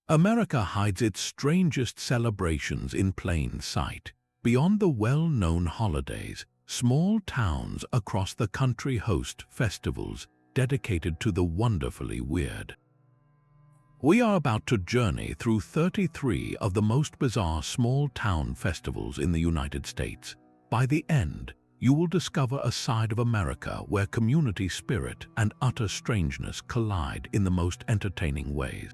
America hides its strangest celebrations in plain sight. Beyond the well-known holidays, small towns across the country host festivals dedicated to the wonderfully weird. We are about to journey through 33 of the most bizarre small-town festivals in the United States. By the end, you will discover a side of America where community spirit and utter strangeness collide in the most entertaining ways.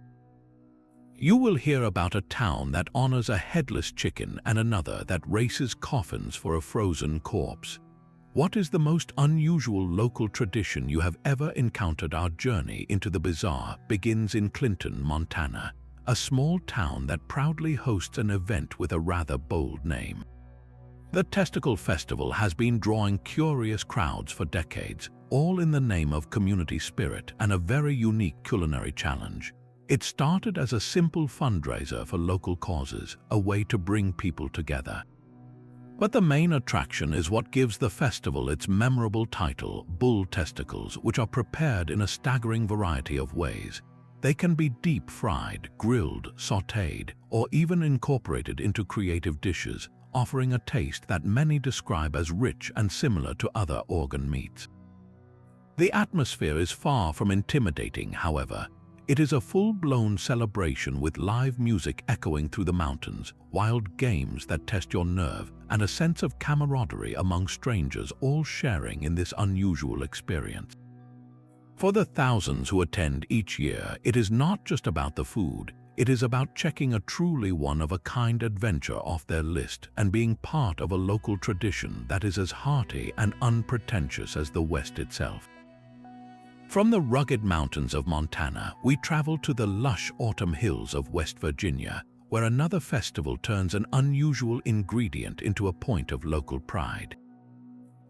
You will hear about a town that honors a headless chicken and another that races coffins for a frozen corpse. What is the most unusual local tradition you have ever encountered? Our journey into the bizarre begins in Clinton, Montana, a small town that proudly hosts an event with a rather bold name. The Testicle Festival has been drawing curious crowds for decades, all in the name of community spirit and a very unique culinary challenge. It started as a simple fundraiser for local causes, a way to bring people together. But the main attraction is what gives the festival its memorable title, bull testicles, which are prepared in a staggering variety of ways. They can be deep-fried, grilled, sautéed, or even incorporated into creative dishes, offering a taste that many describe as rich and similar to other organ meats. The atmosphere is far from intimidating, however. It is a full-blown celebration with live music echoing through the mountains, wild games that test your nerve, and a sense of camaraderie among strangers, all sharing in this unusual experience. For the thousands who attend each year, it is not just about the food. It is about checking a truly one-of-a-kind adventure off their list and being part of a local tradition that is as hearty and unpretentious as the West itself. From the rugged mountains of Montana, we travel to the lush autumn hills of West Virginia, where another festival turns an unusual ingredient into a point of local pride.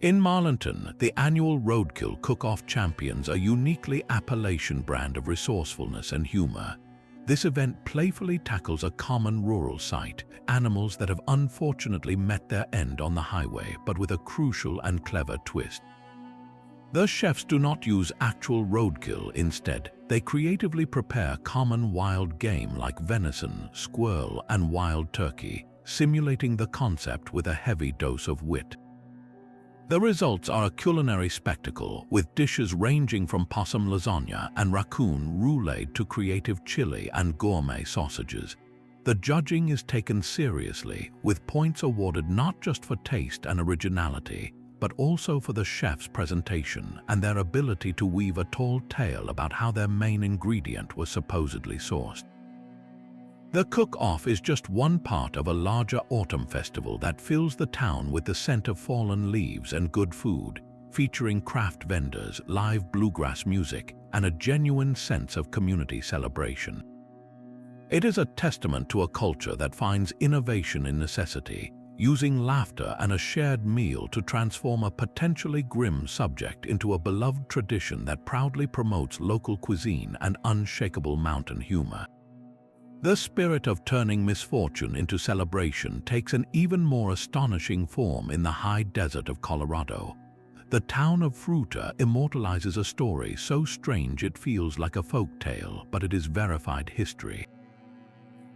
In Marlinton, the annual Roadkill Cook-Off champions a uniquely Appalachian brand of resourcefulness and humor. This event playfully tackles a common rural sight, animals that have unfortunately met their end on the highway, but with a crucial and clever twist. The chefs do not use actual roadkill. Instead, they creatively prepare common wild game like venison, squirrel, and wild turkey, simulating the concept with a heavy dose of wit. The results are a culinary spectacle, with dishes ranging from possum lasagna and raccoon roulade to creative chili and gourmet sausages. The judging is taken seriously, with points awarded not just for taste and originality, but also for the chef's presentation and their ability to weave a tall tale about how their main ingredient was supposedly sourced. The cook-off is just one part of a larger autumn festival that fills the town with the scent of fallen leaves and good food, featuring craft vendors, live bluegrass music, and a genuine sense of community celebration. It is a testament to a culture that finds innovation in necessity, using laughter and a shared meal to transform a potentially grim subject into a beloved tradition that proudly promotes local cuisine and unshakable mountain humor. The spirit of turning misfortune into celebration takes an even more astonishing form in the high desert of Colorado. The town of Fruita immortalizes a story so strange it feels like a folk tale, but it is verified history.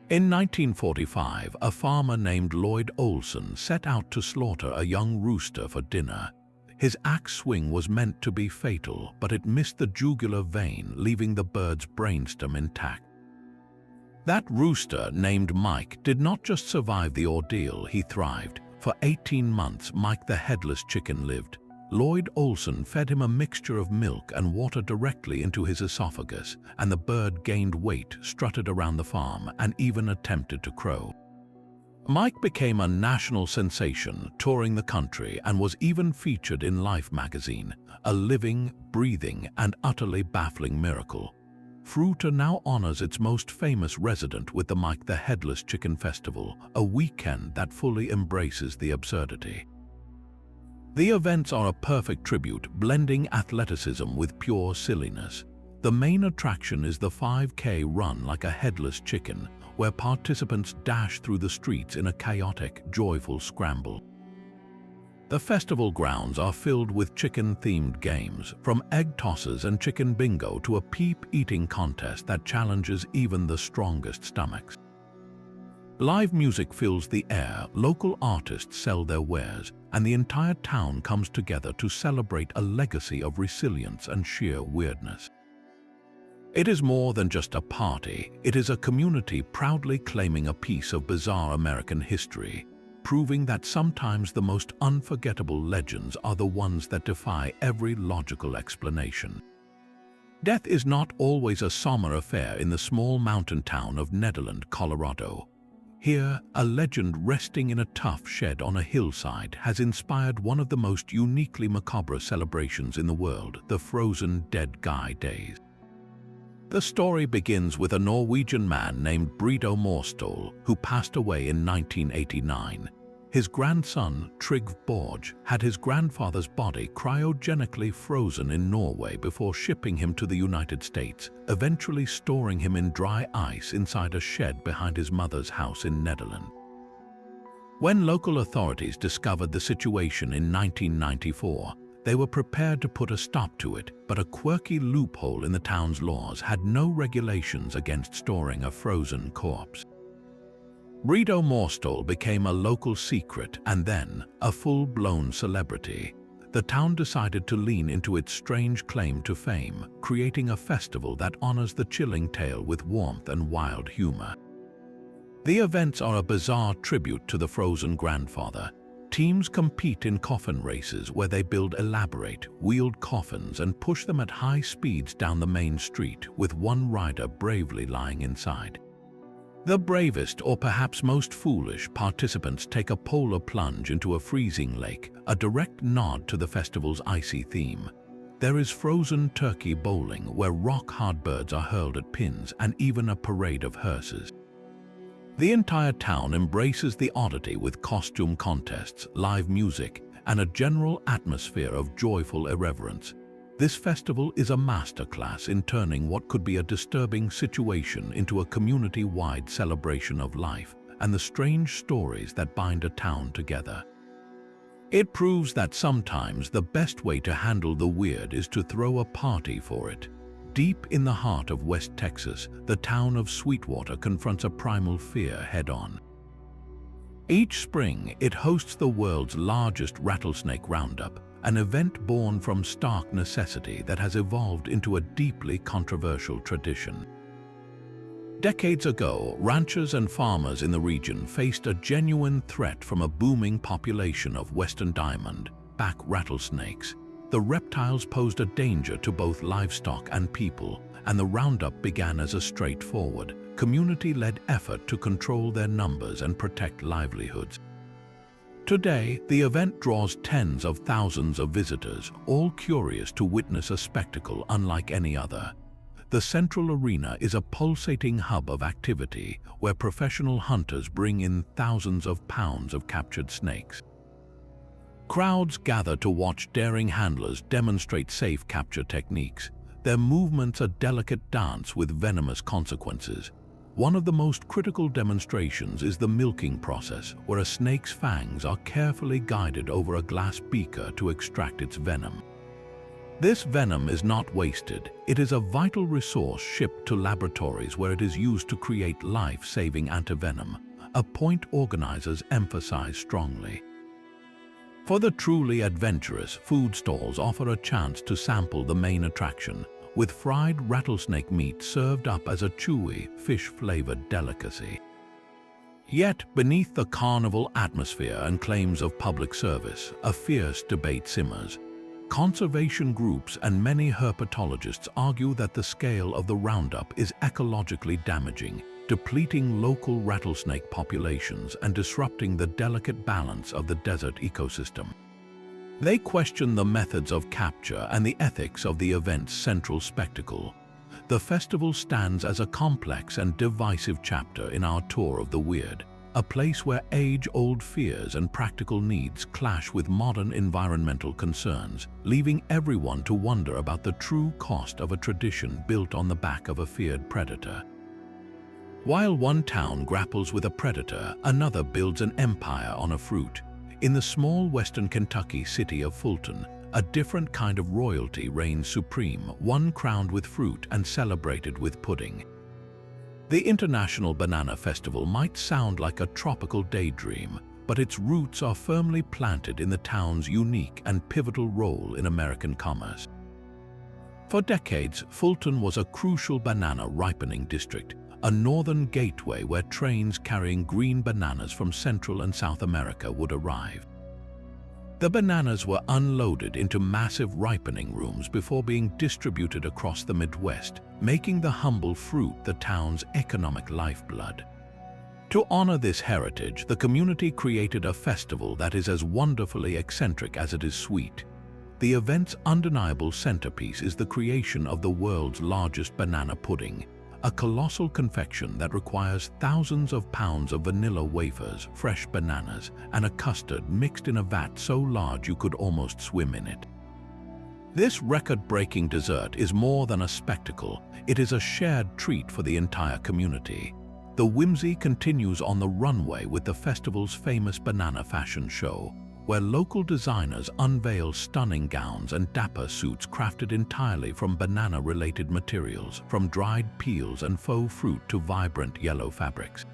In 1945, a farmer named Lloyd Olson set out to slaughter a young rooster for dinner. His axe swing was meant to be fatal, but it missed the jugular vein, leaving the bird's brainstem intact. That rooster, named Mike, did not just survive the ordeal, he thrived. For 18 months, Mike the headless chicken lived. Lloyd Olson fed him a mixture of milk and water directly into his esophagus, and the bird gained weight, strutted around the farm, and even attempted to crow. Mike became a national sensation, touring the country, and was even featured in Life magazine, a living, breathing, and utterly baffling miracle. Fruita now honors its most famous resident with the Mike the Headless Chicken Festival, a weekend that fully embraces the absurdity. The events are a perfect tribute, blending athleticism with pure silliness. The main attraction is the 5K run like a headless chicken, where participants dash through the streets in a chaotic, joyful scramble. The festival grounds are filled with chicken-themed games, from egg tosses and chicken bingo to a peep-eating contest that challenges even the strongest stomachs. Live music fills the air, local artists sell their wares, and the entire town comes together to celebrate a legacy of resilience and sheer weirdness. It is more than just a party, it is a community proudly claiming a piece of bizarre American history, proving that sometimes the most unforgettable legends are the ones that defy every logical explanation. Death is not always a somber affair in the small mountain town of Nederland, Colorado. Here, a legend resting in a tough shed on a hillside has inspired one of the most uniquely macabre celebrations in the world, the Frozen Dead Guy Days. The story begins with a Norwegian man named Brito Morstol, who passed away in 1989. His grandson, Trygve Borge, had his grandfather's body cryogenically frozen in Norway before shipping him to the United States, eventually storing him in dry ice inside a shed behind his mother's house in Nederland. When local authorities discovered the situation in 1994, they were prepared to put a stop to it, but a quirky loophole in the town's laws had no regulations against storing a frozen corpse. Brito Morstol became a local secret and then a full-blown celebrity. The town decided to lean into its strange claim to fame, creating a festival that honors the chilling tale with warmth and wild humor. The events are a bizarre tribute to the frozen grandfather. Teams compete in coffin races where they build elaborate, wheeled coffins and push them at high speeds down the main street, with one rider bravely lying inside. The bravest, or perhaps most foolish, participants take a polar plunge into a freezing lake, a direct nod to the festival's icy theme. There is frozen turkey bowling, where rock-hard birds are hurled at pins, and even a parade of hearses. The entire town embraces the oddity with costume contests, live music, and a general atmosphere of joyful irreverence. This festival is a masterclass in turning what could be a disturbing situation into a community-wide celebration of life and the strange stories that bind a town together. It proves that sometimes the best way to handle the weird is to throw a party for it. Deep in the heart of West Texas, the town of Sweetwater confronts a primal fear head-on. Each spring, it hosts the world's largest rattlesnake roundup, an event born from stark necessity that has evolved into a deeply controversial tradition. Decades ago, ranchers and farmers in the region faced a genuine threat from a booming population of western diamond-back rattlesnakes. The reptiles posed a danger to both livestock and people, and the roundup began as a straightforward, community-led effort to control their numbers and protect livelihoods. Today, the event draws tens of thousands of visitors, all curious to witness a spectacle unlike any other. The central arena is a pulsating hub of activity where professional hunters bring in thousands of pounds of captured snakes. Crowds gather to watch daring handlers demonstrate safe capture techniques. Their movements a delicate dance with venomous consequences. One of the most critical demonstrations is the milking process, where a snake's fangs are carefully guided over a glass beaker to extract its venom. This venom is not wasted. It is a vital resource shipped to laboratories where it is used to create life-saving antivenom, a point organizers emphasize strongly. For the truly adventurous, food stalls offer a chance to sample the main attraction, with fried rattlesnake meat served up as a chewy, fish-flavored delicacy. Yet, beneath the carnival atmosphere and claims of public service, a fierce debate simmers. Conservation groups and many herpetologists argue that the scale of the roundup is ecologically damaging, depleting local rattlesnake populations and disrupting the delicate balance of the desert ecosystem. They question the methods of capture and the ethics of the event's central spectacle. The festival stands as a complex and divisive chapter in our tour of the weird, a place where age-old fears and practical needs clash with modern environmental concerns, leaving everyone to wonder about the true cost of a tradition built on the back of a feared predator. While one town grapples with a predator, another builds an empire on a fruit. In the small western Kentucky city of Fulton, a different kind of royalty reigns supreme, one crowned with fruit and celebrated with pudding. The International Banana Festival might sound like a tropical daydream, but its roots are firmly planted in the town's unique and pivotal role in American commerce. For decades, Fulton was a crucial banana ripening district, a northern gateway where trains carrying green bananas from Central and South America would arrive. The bananas were unloaded into massive ripening rooms before being distributed across the Midwest, making the humble fruit the town's economic lifeblood. To honor this heritage, the community created a festival that is as wonderfully eccentric as it is sweet. The event's undeniable centerpiece is the creation of the world's largest banana pudding, a colossal confection that requires thousands of pounds of vanilla wafers, fresh bananas, and a custard mixed in a vat so large you could almost swim in it. This record-breaking dessert is more than a spectacle, it is a shared treat for the entire community. The whimsy continues on the runway with the festival's famous banana fashion show, where local designers unveil stunning gowns and dapper suits crafted entirely from banana-related materials, from dried peels and faux fruit to vibrant yellow fabrics.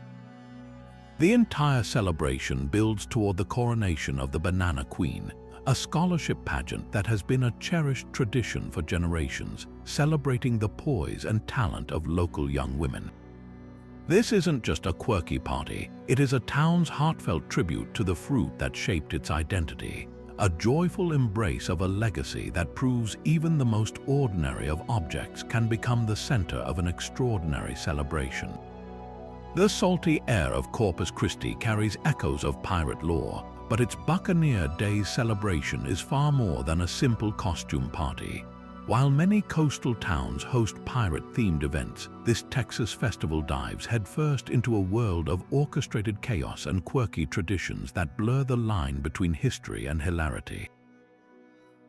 The entire celebration builds toward the coronation of the Banana Queen, a scholarship pageant that has been a cherished tradition for generations, celebrating the poise and talent of local young women. This isn't just a quirky party, it is a town's heartfelt tribute to the fruit that shaped its identity, a joyful embrace of a legacy that proves even the most ordinary of objects can become the center of an extraordinary celebration. The salty air of Corpus Christi carries echoes of pirate lore, but its Buccaneer Days celebration is far more than a simple costume party. While many coastal towns host pirate-themed events, this Texas festival dives headfirst into a world of orchestrated chaos and quirky traditions that blur the line between history and hilarity.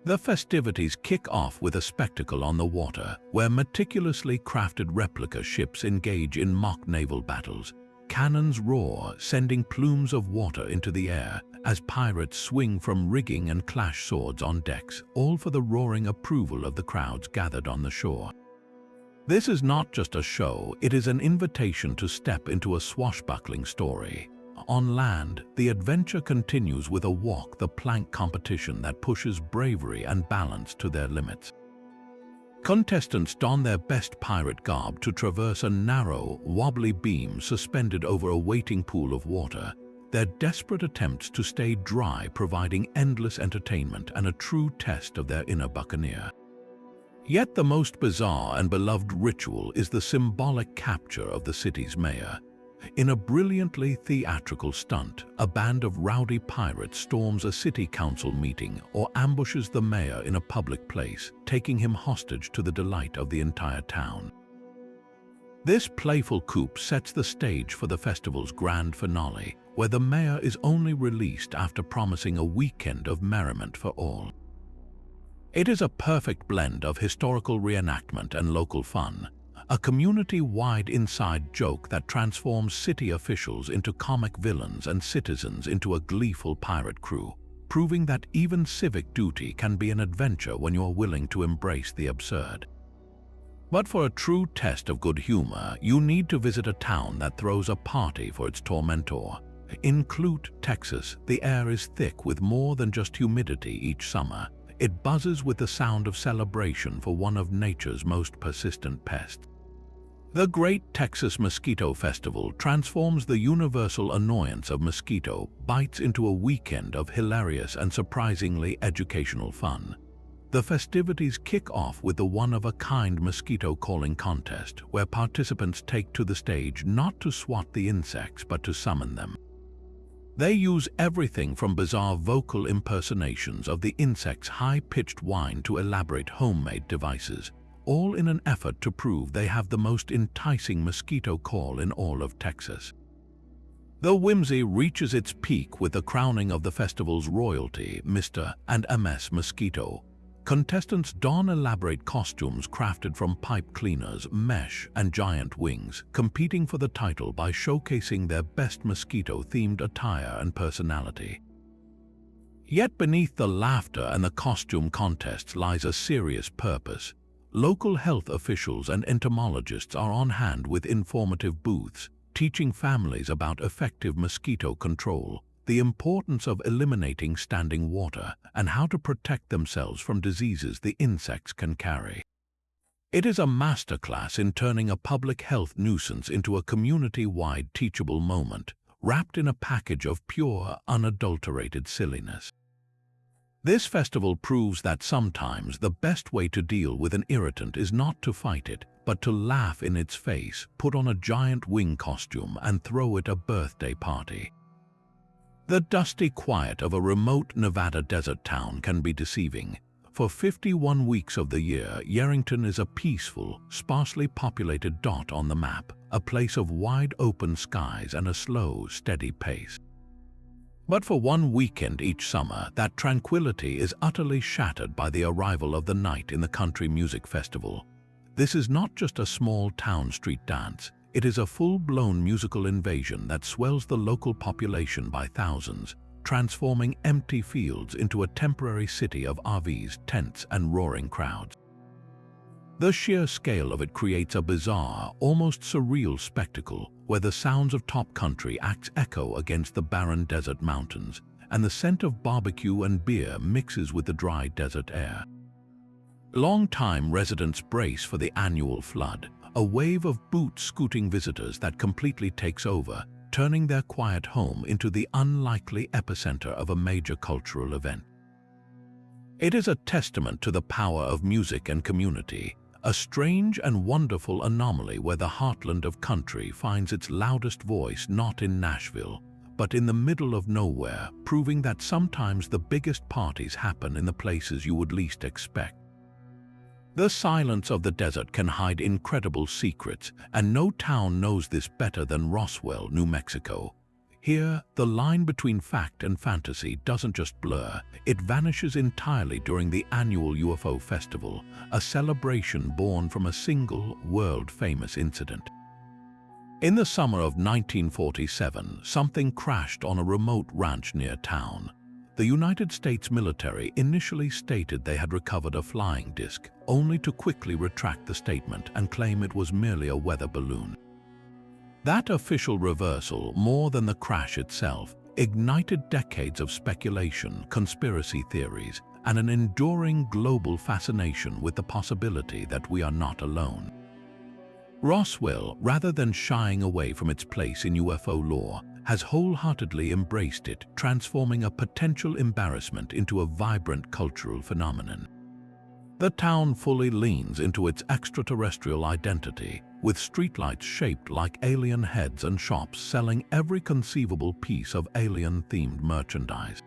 The festivities kick off with a spectacle on the water, where meticulously crafted replica ships engage in mock naval battles. Cannons roar, sending plumes of water into the air, as pirates swing from rigging and clash swords on decks, all for the roaring approval of the crowds gathered on the shore. This is not just a show, it is an invitation to step into a swashbuckling story. On land, the adventure continues with a walk the plank competition that pushes bravery and balance to their limits. Contestants don their best pirate garb to traverse a narrow, wobbly beam suspended over a waiting pool of water, their desperate attempts to stay dry providing endless entertainment and a true test of their inner buccaneer. Yet the most bizarre and beloved ritual is the symbolic capture of the city's mayor. In a brilliantly theatrical stunt, a band of rowdy pirates storms a city council meeting or ambushes the mayor in a public place, taking him hostage to the delight of the entire town. This playful coup sets the stage for the festival's grand finale, where the mayor is only released after promising a weekend of merriment for all. It is a perfect blend of historical reenactment and local fun, a community-wide inside joke that transforms city officials into comic villains and citizens into a gleeful pirate crew, proving that even civic duty can be an adventure when you're willing to embrace the absurd. But for a true test of good humor, you need to visit a town that throws a party for its tormentor. In Clute, Texas, the air is thick with more than just humidity each summer. It buzzes with the sound of celebration for one of nature's most persistent pests. The Great Texas Mosquito Festival transforms the universal annoyance of mosquito bites into a weekend of hilarious and surprisingly educational fun. The festivities kick off with the one-of-a-kind mosquito calling contest, where participants take to the stage not to swat the insects but to summon them. They use everything from bizarre vocal impersonations of the insect's high-pitched whine to elaborate homemade devices, all in an effort to prove they have the most enticing mosquito call in all of Texas. The whimsy reaches its peak with the crowning of the festival's royalty, Mr. and Ms. Mosquito. Contestants don elaborate costumes crafted from pipe cleaners, mesh, and giant wings, competing for the title by showcasing their best mosquito-themed attire and personality. Yet beneath the laughter and the costume contests lies a serious purpose. Local health officials and entomologists are on hand with informative booths, teaching families about effective mosquito control, the importance of eliminating standing water, and how to protect themselves from diseases the insects can carry. It is a masterclass in turning a public health nuisance into a community-wide teachable moment, wrapped in a package of pure, unadulterated silliness. This festival proves that sometimes the best way to deal with an irritant is not to fight it, but to laugh in its face, put on a giant wing costume, and throw it a birthday party. The dusty quiet of a remote Nevada desert town can be deceiving. For 51 weeks of the year, Yerington is a peaceful, sparsely populated dot on the map, a place of wide open skies and a slow, steady pace. But for one weekend each summer, that tranquility is utterly shattered by the arrival of the night in the country music festival. This is not just a small town street dance. It is a full-blown musical invasion that swells the local population by thousands, transforming empty fields into a temporary city of RVs, tents, and roaring crowds. The sheer scale of it creates a bizarre, almost surreal spectacle where the sounds of top country acts echo against the barren desert mountains, and the scent of barbecue and beer mixes with the dry desert air. Long-time residents brace for the annual flood, a wave of boot-scooting visitors that completely takes over, turning their quiet home into the unlikely epicenter of a major cultural event. It is a testament to the power of music and community, a strange and wonderful anomaly where the heartland of country finds its loudest voice not in Nashville, but in the middle of nowhere, proving that sometimes the biggest parties happen in the places you would least expect. The silence of the desert can hide incredible secrets, and no town knows this better than Roswell, New Mexico. Here, the line between fact and fantasy doesn't just blur, it vanishes entirely during the annual UFO festival, a celebration born from a single, world-famous incident. In the summer of 1947, something crashed on a remote ranch near town. The United States military initially stated they had recovered a flying disc, only to quickly retract the statement and claim it was merely a weather balloon. That official reversal, more than the crash itself, ignited decades of speculation, conspiracy theories, and an enduring global fascination with the possibility that we are not alone. Roswell, rather than shying away from its place in UFO lore, has wholeheartedly embraced it, transforming a potential embarrassment into a vibrant cultural phenomenon. The town fully leans into its extraterrestrial identity, with streetlights shaped like alien heads and shops selling every conceivable piece of alien-themed merchandise.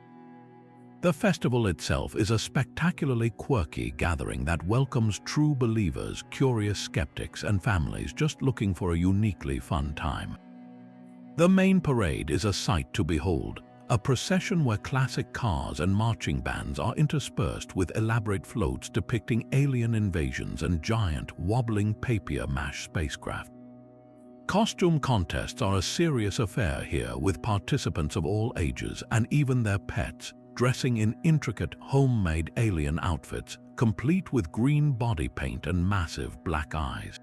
The festival itself is a spectacularly quirky gathering that welcomes true believers, curious skeptics, and families just looking for a uniquely fun time. The main parade is a sight to behold, a procession where classic cars and marching bands are interspersed with elaborate floats depicting alien invasions and giant, wobbling papier-mâché spacecraft. Costume contests are a serious affair here, with participants of all ages and even their pets dressing in intricate, homemade alien outfits, complete with green body paint and massive black eyes.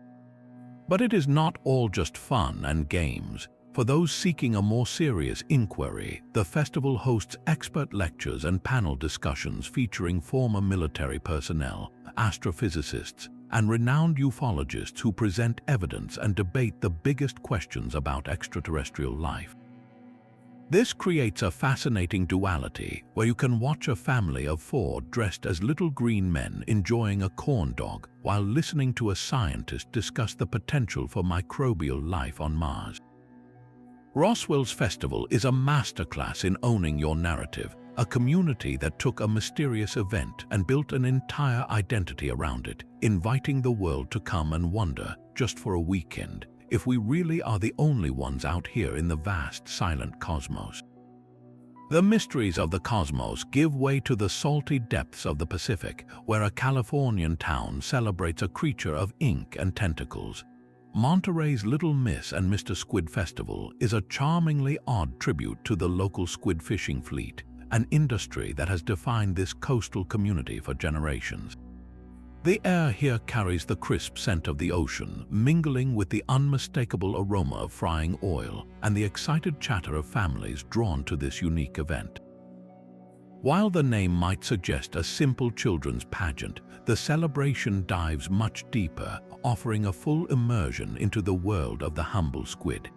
But it is not all just fun and games. For those seeking a more serious inquiry, the festival hosts expert lectures and panel discussions featuring former military personnel, astrophysicists, and renowned ufologists who present evidence and debate the biggest questions about extraterrestrial life. This creates a fascinating duality where you can watch a family of 4 dressed as little green men enjoying a corn dog while listening to a scientist discuss the potential for microbial life on Mars. Roswell's festival is a masterclass in owning your narrative, a community that took a mysterious event and built an entire identity around it, inviting the world to come and wonder, just for a weekend, if we really are the only ones out here in the vast, silent cosmos. The mysteries of the cosmos give way to the salty depths of the Pacific, where a Californian town celebrates a creature of ink and tentacles. Monterey's Little Miss and Mr. Squid Festival is a charmingly odd tribute to the local squid fishing fleet, an industry that has defined this coastal community for generations. The air here carries the crisp scent of the ocean, mingling with the unmistakable aroma of frying oil and the excited chatter of families drawn to this unique event. While the name might suggest a simple children's pageant, the celebration dives much deeper, offering a full immersion into the world of the humble squid.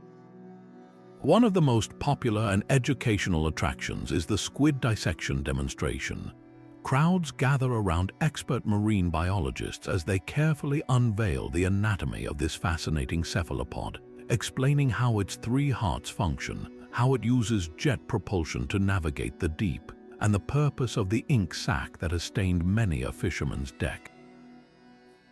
One of the most popular and educational attractions is the squid dissection demonstration. Crowds gather around expert marine biologists as they carefully unveil the anatomy of this fascinating cephalopod, explaining how its three hearts function, how it uses jet propulsion to navigate the deep, and the purpose of the ink sac that has stained many a fisherman's deck.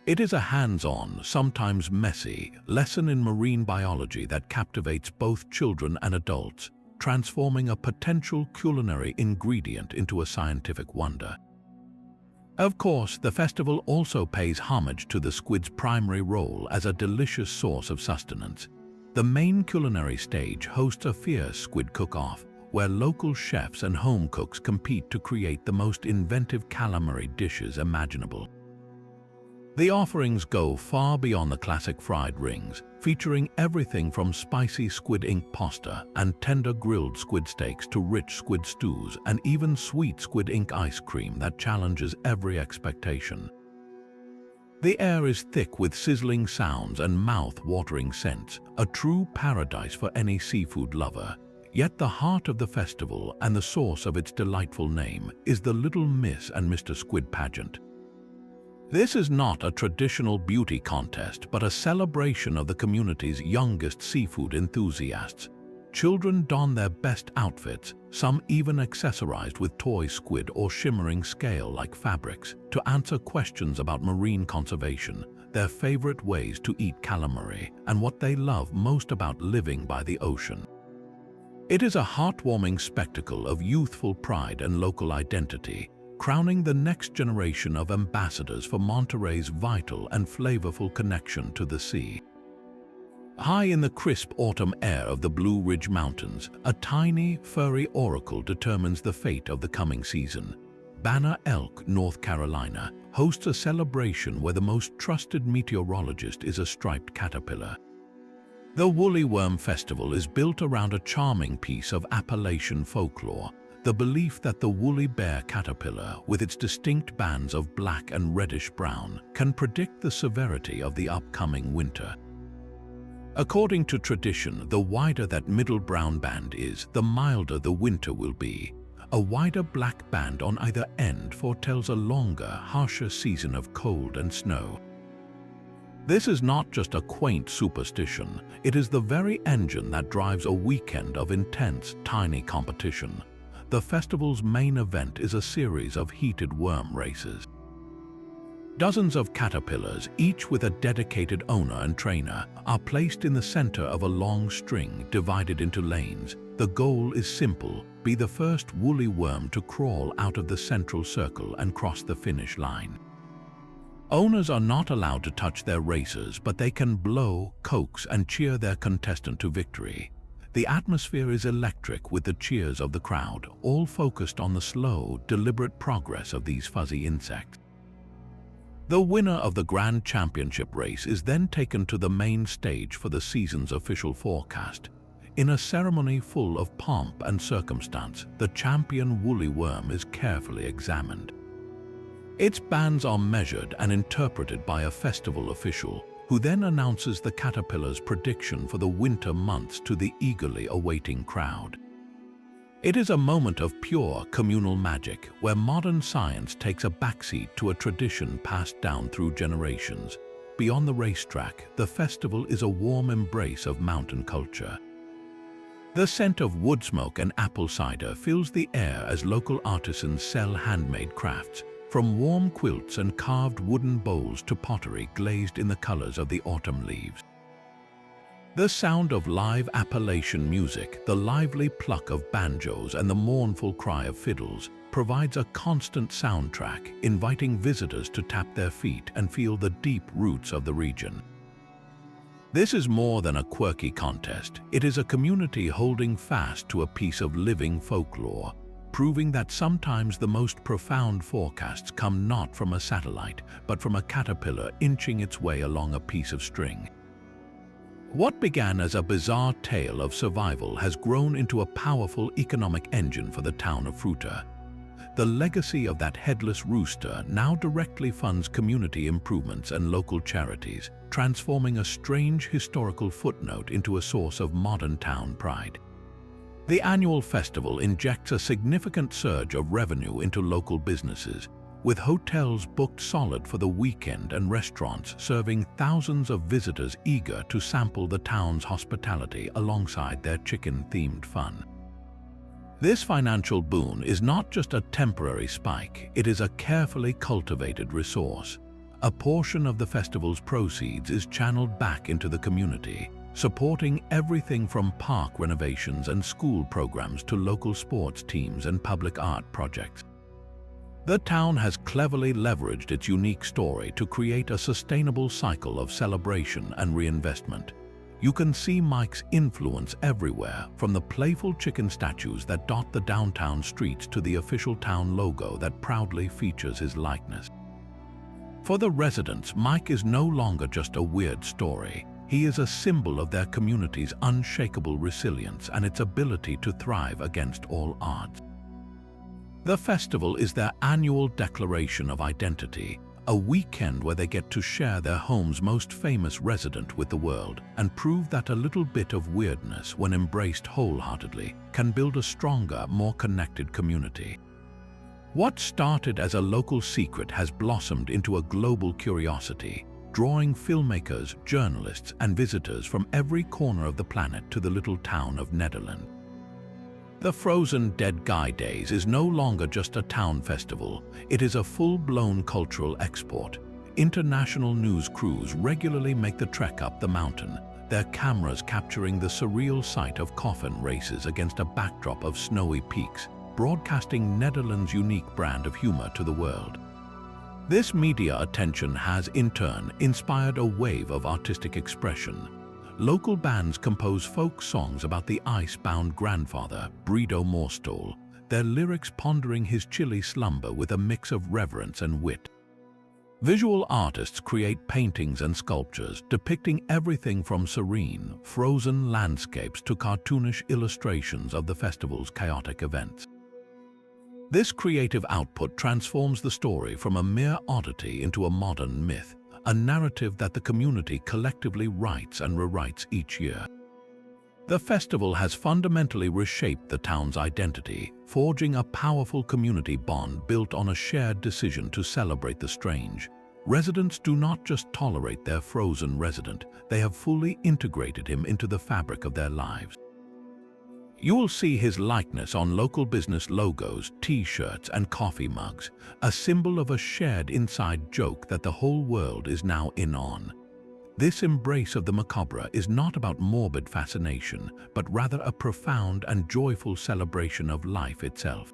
It is a hands-on, sometimes messy, lesson in marine biology that captivates both children and adults, transforming a potential culinary ingredient into a scientific wonder. Of course, the festival also pays homage to the squid's primary role as a delicious source of sustenance. The main culinary stage hosts a fierce squid cook-off, where local chefs and home cooks compete to create the most inventive calamari dishes imaginable. The offerings go far beyond the classic fried rings, featuring everything from spicy squid ink pasta and tender grilled squid steaks to rich squid stews and even sweet squid ink ice cream that challenges every expectation. The air is thick with sizzling sounds and mouth-watering scents, a true paradise for any seafood lover. Yet the heart of the festival and the source of its delightful name is the Little Miss and Mr. Squid pageant. This is not a traditional beauty contest, but a celebration of the community's youngest seafood enthusiasts. Children don their best outfits, some even accessorized with toy squid or shimmering scale-like fabrics, to answer questions about marine conservation, their favorite ways to eat calamari, and what they love most about living by the ocean. It is a heartwarming spectacle of youthful pride and local identity, crowning the next generation of ambassadors for Monterey's vital and flavorful connection to the sea. High in the crisp autumn air of the Blue Ridge Mountains, a tiny, furry oracle determines the fate of the coming season. Banner Elk, North Carolina, hosts a celebration where the most trusted meteorologist is a striped caterpillar. The Woolly Worm Festival is built around a charming piece of Appalachian folklore, the belief that the woolly bear caterpillar, with its distinct bands of black and reddish-brown, can predict the severity of the upcoming winter. According to tradition, the wider that middle brown band is, the milder the winter will be. A wider black band on either end foretells a longer, harsher season of cold and snow. This is not just a quaint superstition, it is the very engine that drives a weekend of intense, tiny competition. The festival's main event is a series of heated worm races. Dozens of caterpillars, each with a dedicated owner and trainer, are placed in the center of a long string divided into lanes. The goal is simple: be the first woolly worm to crawl out of the central circle and cross the finish line. Owners are not allowed to touch their racers, but they can blow, coax, and cheer their contestant to victory. The atmosphere is electric with the cheers of the crowd, all focused on the slow, deliberate progress of these fuzzy insects. The winner of the Grand Championship race is then taken to the main stage for the season's official forecast. In a ceremony full of pomp and circumstance, the champion woolly worm is carefully examined. Its bands are measured and interpreted by a festival official, who then announces the caterpillar's prediction for the winter months to the eagerly awaiting crowd. It is a moment of pure communal magic, where modern science takes a backseat to a tradition passed down through generations. Beyond the racetrack, the festival is a warm embrace of mountain culture. The scent of wood smoke and apple cider fills the air as local artisans sell handmade crafts, from warm quilts and carved wooden bowls to pottery glazed in the colors of the autumn leaves. The sound of live Appalachian music, the lively pluck of banjos and the mournful cry of fiddles, provides a constant soundtrack, inviting visitors to tap their feet and feel the deep roots of the region. This is more than a quirky contest. It is a community holding fast to a piece of living folklore, proving that sometimes the most profound forecasts come not from a satellite, but from a caterpillar inching its way along a piece of string. What began as a bizarre tale of survival has grown into a powerful economic engine for the town of Fruita. The legacy of that headless rooster now directly funds community improvements and local charities, transforming a strange historical footnote into a source of modern town pride. The annual festival injects a significant surge of revenue into local businesses, with hotels booked solid for the weekend and restaurants serving thousands of visitors eager to sample the town's hospitality alongside their chicken-themed fun. This financial boon is not just a temporary spike, it is a carefully cultivated resource. A portion of the festival's proceeds is channeled back into the community, supporting everything from park renovations and school programs to local sports teams and public art projects. The town has cleverly leveraged its unique story to create a sustainable cycle of celebration and reinvestment. You can see Mike's influence everywhere, from the playful chicken statues that dot the downtown streets to the official town logo that proudly features his likeness. For the residents, Mike is no longer just a weird story. He is a symbol of their community's unshakable resilience and its ability to thrive against all odds. The festival is their annual declaration of identity, a weekend where they get to share their home's most famous resident with the world and prove that a little bit of weirdness, when embraced wholeheartedly, can build a stronger, more connected community. What started as a local secret has blossomed into a global curiosity, drawing filmmakers, journalists, and visitors from every corner of the planet to the little town of Netherlands. The Frozen Dead Guy Days is no longer just a town festival, it is a full-blown cultural export. International news crews regularly make the trek up the mountain, their cameras capturing the surreal sight of coffin races against a backdrop of snowy peaks, broadcasting Netherlands' unique brand of humor to the world. This media attention has, in turn, inspired a wave of artistic expression. Local bands compose folk songs about the ice-bound grandfather, Bredo Morstol, their lyrics pondering his chilly slumber with a mix of reverence and wit. Visual artists create paintings and sculptures depicting everything from serene, frozen landscapes to cartoonish illustrations of the festival's chaotic events. This creative output transforms the story from a mere oddity into a modern myth, a narrative that the community collectively writes and rewrites each year. The festival has fundamentally reshaped the town's identity, forging a powerful community bond built on a shared decision to celebrate the strange. Residents do not just tolerate their frozen resident, they have fully integrated him into the fabric of their lives. You will see his likeness on local business logos, t-shirts, and coffee mugs, a symbol of a shared inside joke that the whole world is now in on. This embrace of the macabre is not about morbid fascination, but rather a profound and joyful celebration of life itself.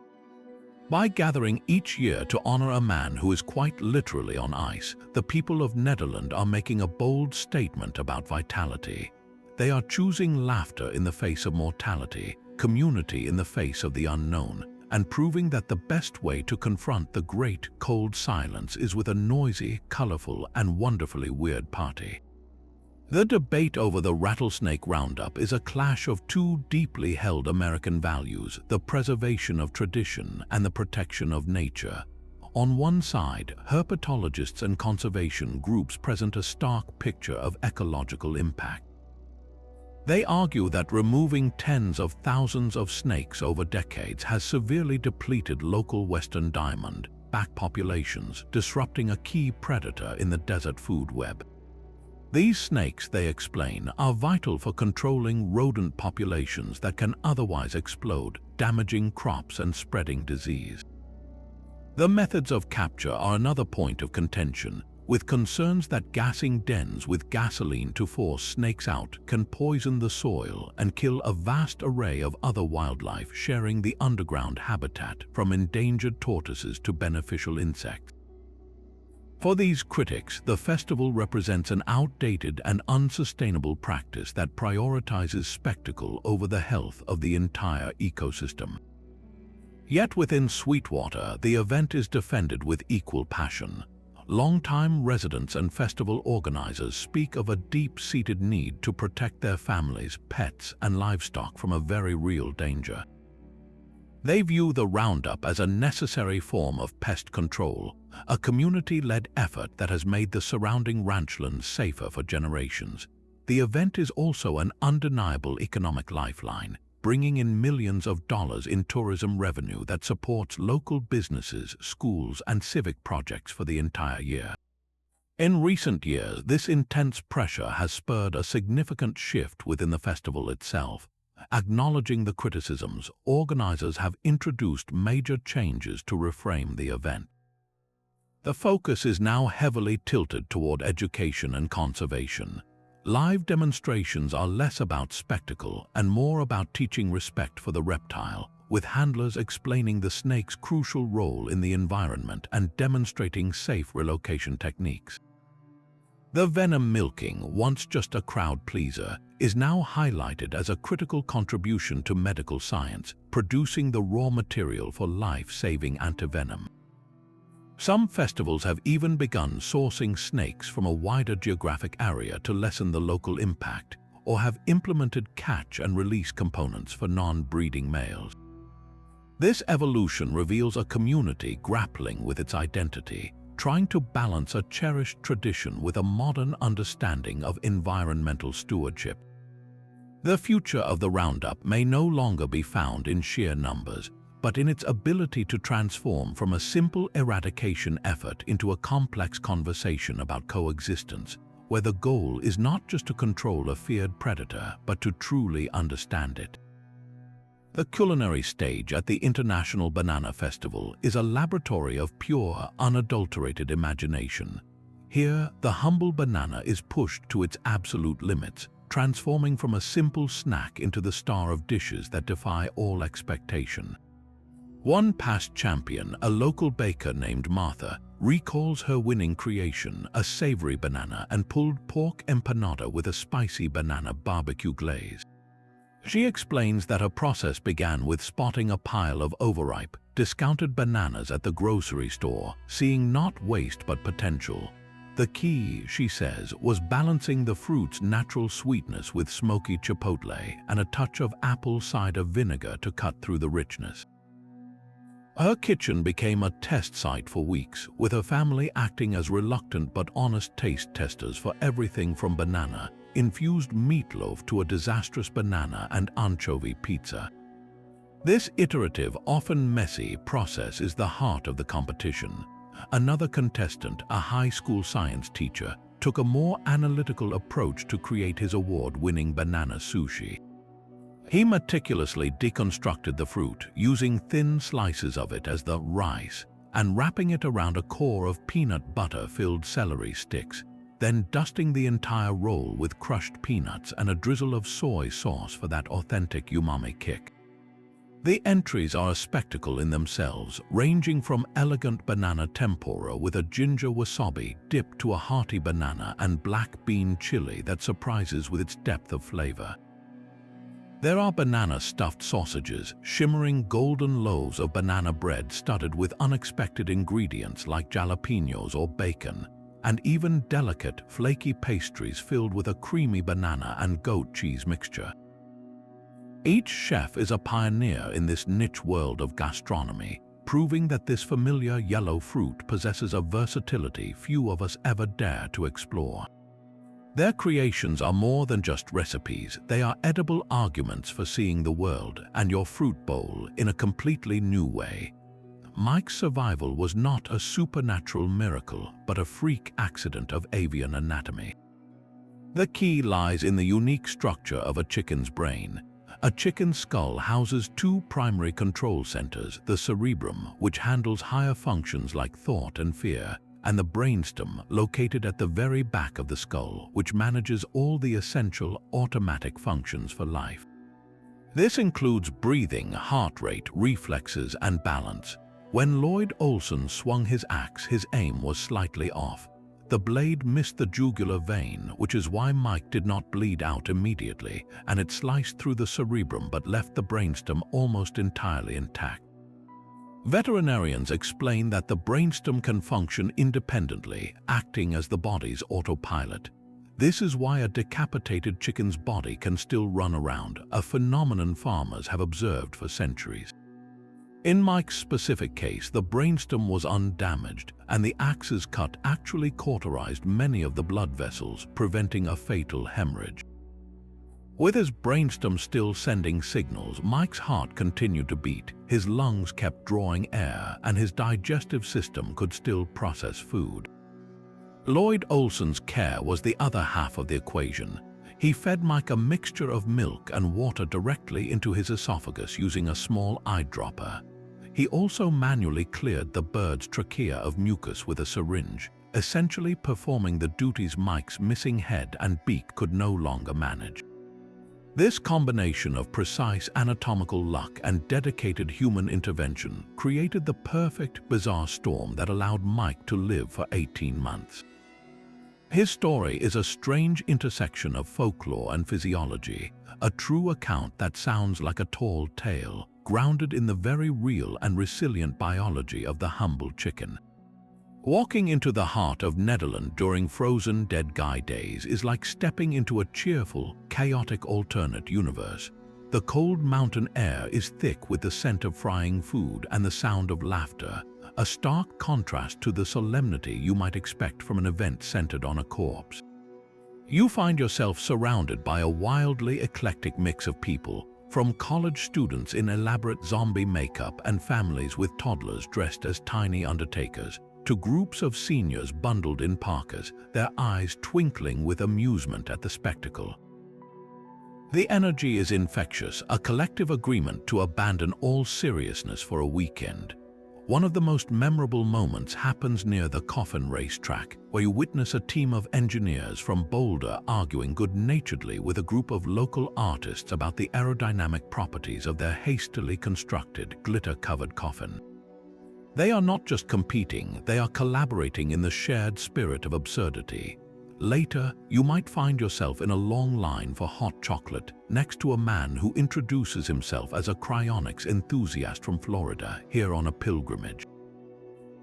By gathering each year to honor a man who is quite literally on ice, the people of Netherlands are making a bold statement about vitality. They are choosing laughter in the face of mortality, community in the face of the unknown, and proving that the best way to confront the great, cold silence is with a noisy, colorful, and wonderfully weird party. The debate over the rattlesnake roundup is a clash of two deeply held American values, the preservation of tradition and the protection of nature. On one side, herpetologists and conservation groups present a stark picture of ecological impact. They argue that removing tens of thousands of snakes over decades has severely depleted local western diamond-back populations, disrupting a key predator in the desert food web. These snakes, they explain, are vital for controlling rodent populations that can otherwise explode, damaging crops and spreading disease. The methods of capture are another point of contention, with concerns that gassing dens with gasoline to force snakes out can poison the soil and kill a vast array of other wildlife sharing the underground habitat, from endangered tortoises to beneficial insects. For these critics, the festival represents an outdated and unsustainable practice that prioritizes spectacle over the health of the entire ecosystem. Yet within Sweetwater, the event is defended with equal passion. Longtime residents and festival organizers speak of a deep-seated need to protect their families, pets, and livestock from a very real danger. They view the roundup as a necessary form of pest control, a community-led effort that has made the surrounding ranchlands safer for generations. The event is also an undeniable economic lifeline, bringing in millions of dollars in tourism revenue that supports local businesses, schools, and civic projects for the entire year. In recent years, this intense pressure has spurred a significant shift within the festival itself. Acknowledging the criticisms, organizers have introduced major changes to reframe the event. The focus is now heavily tilted toward education and conservation. Live demonstrations are less about spectacle and more about teaching respect for the reptile, with handlers explaining the snake's crucial role in the environment and demonstrating safe relocation techniques. The venom milking, once just a crowd pleaser, is now highlighted as a critical contribution to medical science, producing the raw material for life-saving antivenom. Some festivals have even begun sourcing snakes from a wider geographic area to lessen the local impact, or have implemented catch and release components for non-breeding males. This evolution reveals a community grappling with its identity, trying to balance a cherished tradition with a modern understanding of environmental stewardship. The future of the roundup may no longer be found in sheer numbers, but in its ability to transform from a simple eradication effort into a complex conversation about coexistence, where the goal is not just to control a feared predator, but to truly understand it. The culinary stage at the International Banana Festival is a laboratory of pure, unadulterated imagination. Here, the humble banana is pushed to its absolute limits, transforming from a simple snack into the star of dishes that defy all expectation. One past champion, a local baker named Martha, recalls her winning creation, a savory banana and pulled pork empanada with a spicy banana barbecue glaze. She explains that her process began with spotting a pile of overripe, discounted bananas at the grocery store, seeing not waste but potential. The key, she says, was balancing the fruit's natural sweetness with smoky chipotle and a touch of apple cider vinegar to cut through the richness. Her kitchen became a test site for weeks, with her family acting as reluctant but honest taste testers for everything from banana-infused meatloaf to a disastrous banana and anchovy pizza. This iterative, often messy, process is the heart of the competition. Another contestant, a high school science teacher, took a more analytical approach to create his award-winning banana sushi. He meticulously deconstructed the fruit, using thin slices of it as the rice, and wrapping it around a core of peanut butter-filled celery sticks, then dusting the entire roll with crushed peanuts and a drizzle of soy sauce for that authentic umami kick. The entries are a spectacle in themselves, ranging from elegant banana tempura with a ginger wasabi dip to a hearty banana and black bean chili that surprises with its depth of flavor. There are banana-stuffed sausages, shimmering golden loaves of banana bread studded with unexpected ingredients like jalapenos or bacon, and even delicate, flaky pastries filled with a creamy banana and goat cheese mixture. Each chef is a pioneer in this niche world of gastronomy, proving that this familiar yellow fruit possesses a versatility few of us ever dare to explore. Their creations are more than just recipes, they are edible arguments for seeing the world and your fruit bowl in a completely new way. Mike's survival was not a supernatural miracle, but a freak accident of avian anatomy. The key lies in the unique structure of a chicken's brain. A chicken's skull houses two primary control centers, the cerebrum, which handles higher functions like thought and fear, and the brainstem, located at the very back of the skull, which manages all the essential automatic functions for life. This includes breathing, heart rate, reflexes, and balance. When Lloyd Olson swung his axe, his aim was slightly off. The blade missed the jugular vein, which is why Mike did not bleed out immediately, and it sliced through the cerebrum but left the brainstem almost entirely intact. Veterinarians explain that the brainstem can function independently, acting as the body's autopilot. This is why a decapitated chicken's body can still run around, a phenomenon farmers have observed for centuries. In Mike's specific case, the brainstem was undamaged, and the axe's cut actually cauterized many of the blood vessels, preventing a fatal hemorrhage. With his brainstem still sending signals, Mike's heart continued to beat, his lungs kept drawing air, and his digestive system could still process food. Lloyd Olson's care was the other half of the equation. He fed Mike a mixture of milk and water directly into his esophagus using a small eyedropper. He also manually cleared the bird's trachea of mucus with a syringe, essentially performing the duties Mike's missing head and beak could no longer manage. This combination of precise anatomical luck and dedicated human intervention created the perfect, bizarre storm that allowed Mike to live for 18 months. His story is a strange intersection of folklore and physiology, a true account that sounds like a tall tale, grounded in the very real and resilient biology of the humble chicken. Walking into the heart of Nederland during frozen dead guy days is like stepping into a cheerful, chaotic alternate universe. The cold mountain air is thick with the scent of frying food and the sound of laughter, a stark contrast to the solemnity you might expect from an event centered on a corpse. You find yourself surrounded by a wildly eclectic mix of people, from college students in elaborate zombie makeup and families with toddlers dressed as tiny undertakers, to groups of seniors bundled in parkas, their eyes twinkling with amusement at the spectacle. The energy is infectious, a collective agreement to abandon all seriousness for a weekend. One of the most memorable moments happens near the coffin racetrack, where you witness a team of engineers from Boulder arguing good-naturedly with a group of local artists about the aerodynamic properties of their hastily constructed, glitter-covered coffin. They are not just competing, they are collaborating in the shared spirit of absurdity. Later, you might find yourself in a long line for hot chocolate next to a man who introduces himself as a cryonics enthusiast from Florida, here on a pilgrimage.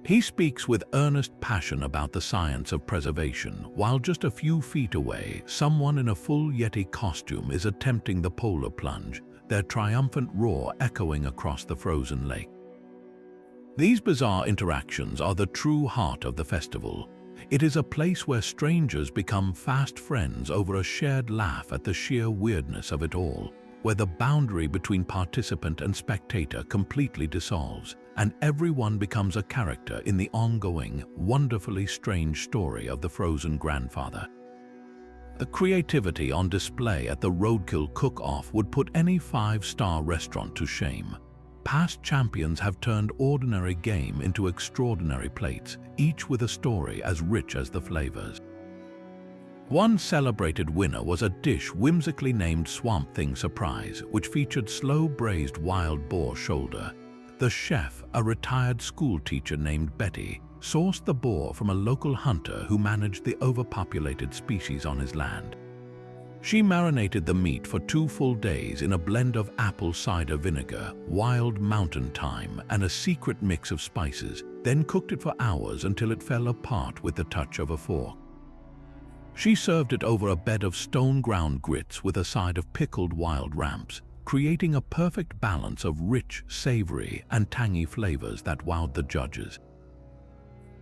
He speaks with earnest passion about the science of preservation, while just a few feet away, someone in a full Yeti costume is attempting the polar plunge, their triumphant roar echoing across the frozen lake. These bizarre interactions are the true heart of the festival. It is a place where strangers become fast friends over a shared laugh at the sheer weirdness of it all, where the boundary between participant and spectator completely dissolves, and everyone becomes a character in the ongoing, wonderfully strange story of the frozen grandfather. The creativity on display at the Roadkill cook-off would put any five-star restaurant to shame. Past champions have turned ordinary game into extraordinary plates, each with a story as rich as the flavors. One celebrated winner was a dish whimsically named Swamp Thing Surprise, which featured slow-braised wild boar shoulder. The chef, a retired school teacher named Betty, sourced the boar from a local hunter who managed the overpopulated species on his land. She marinated the meat for 2 full days in a blend of apple cider vinegar, wild mountain thyme, and a secret mix of spices, then cooked it for hours until it fell apart with the touch of a fork. She served it over a bed of stone-ground grits with a side of pickled wild ramps, creating a perfect balance of rich, savory, and tangy flavors that wowed the judges.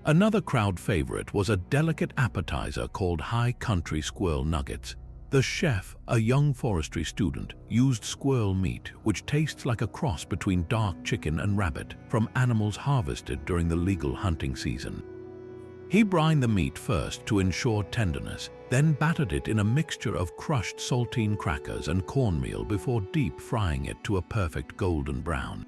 Another crowd favorite was a delicate appetizer called High Country Squirrel Nuggets. The chef, a young forestry student, used squirrel meat, which tastes like a cross between dark chicken and rabbit, from animals harvested during the legal hunting season. He brined the meat first to ensure tenderness, then battered it in a mixture of crushed saltine crackers and cornmeal before deep frying it to a perfect golden brown.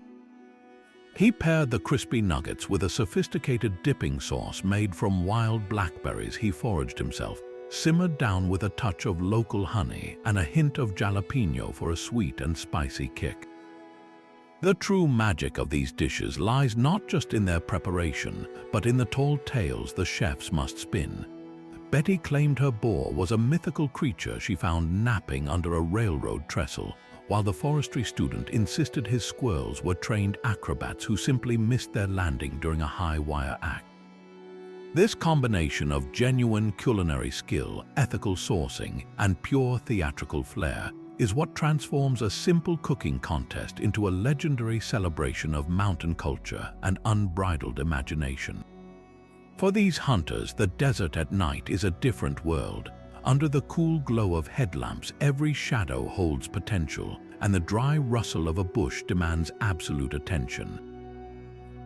He paired the crispy nuggets with a sophisticated dipping sauce made from wild blackberries he foraged himself, simmered down with a touch of local honey and a hint of jalapeno for a sweet and spicy kick. The true magic of these dishes lies not just in their preparation, but in the tall tales the chefs must spin. Betty claimed her boar was a mythical creature she found napping under a railroad trestle, while the forestry student insisted his squirrels were trained acrobats who simply missed their landing during a high-wire act. This combination of genuine culinary skill, ethical sourcing, and pure theatrical flair is what transforms a simple cooking contest into a legendary celebration of mountain culture and unbridled imagination. For these hunters, the desert at night is a different world. Under the cool glow of headlamps, every shadow holds potential, and the dry rustle of a bush demands absolute attention.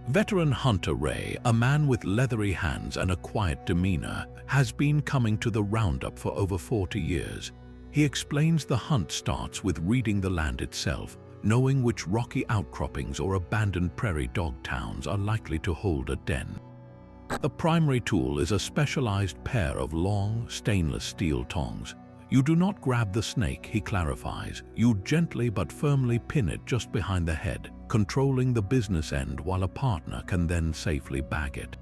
Veteran hunter Ray, a man with leathery hands and a quiet demeanor, has been coming to the roundup for over 40 years. He explains the hunt starts with reading the land itself, knowing which rocky outcroppings or abandoned prairie dog towns are likely to hold a den. The primary tool is a specialized pair of long, stainless steel tongs. You do not grab the snake, he clarifies. You gently but firmly pin it just behind the head, controlling the business end while a partner can then safely bag it.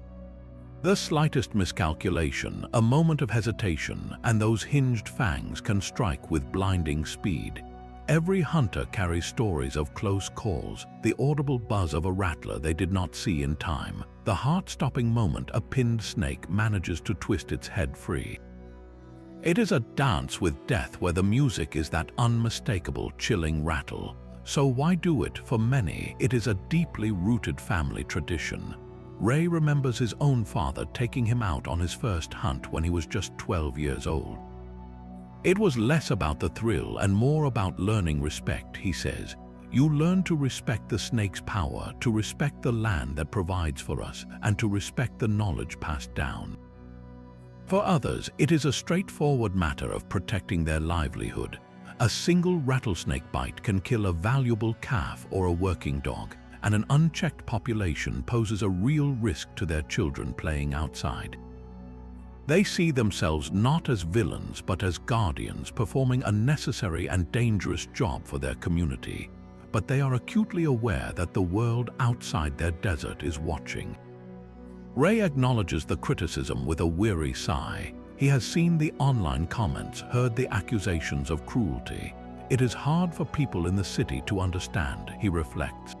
The slightest miscalculation, a moment of hesitation, and those hinged fangs can strike with blinding speed. Every hunter carries stories of close calls, the audible buzz of a rattler they did not see in time, the heart-stopping moment a pinned snake manages to twist its head free. It is a dance with death where the music is that unmistakable, chilling rattle. So why do it? For many, it is a deeply rooted family tradition. Ray remembers his own father taking him out on his first hunt when he was just 12 years old. It was less about the thrill and more about learning respect, he says. You learn to respect the snake's power, to respect the land that provides for us, and to respect the knowledge passed down. For others, it is a straightforward matter of protecting their livelihood. A single rattlesnake bite can kill a valuable calf or a working dog, and an unchecked population poses a real risk to their children playing outside. They see themselves not as villains but as guardians performing a necessary and dangerous job for their community. But they are acutely aware that the world outside their desert is watching. Ray acknowledges the criticism with a weary sigh. He has seen the online comments, heard the accusations of cruelty. It is hard for people in the city to understand, he reflects.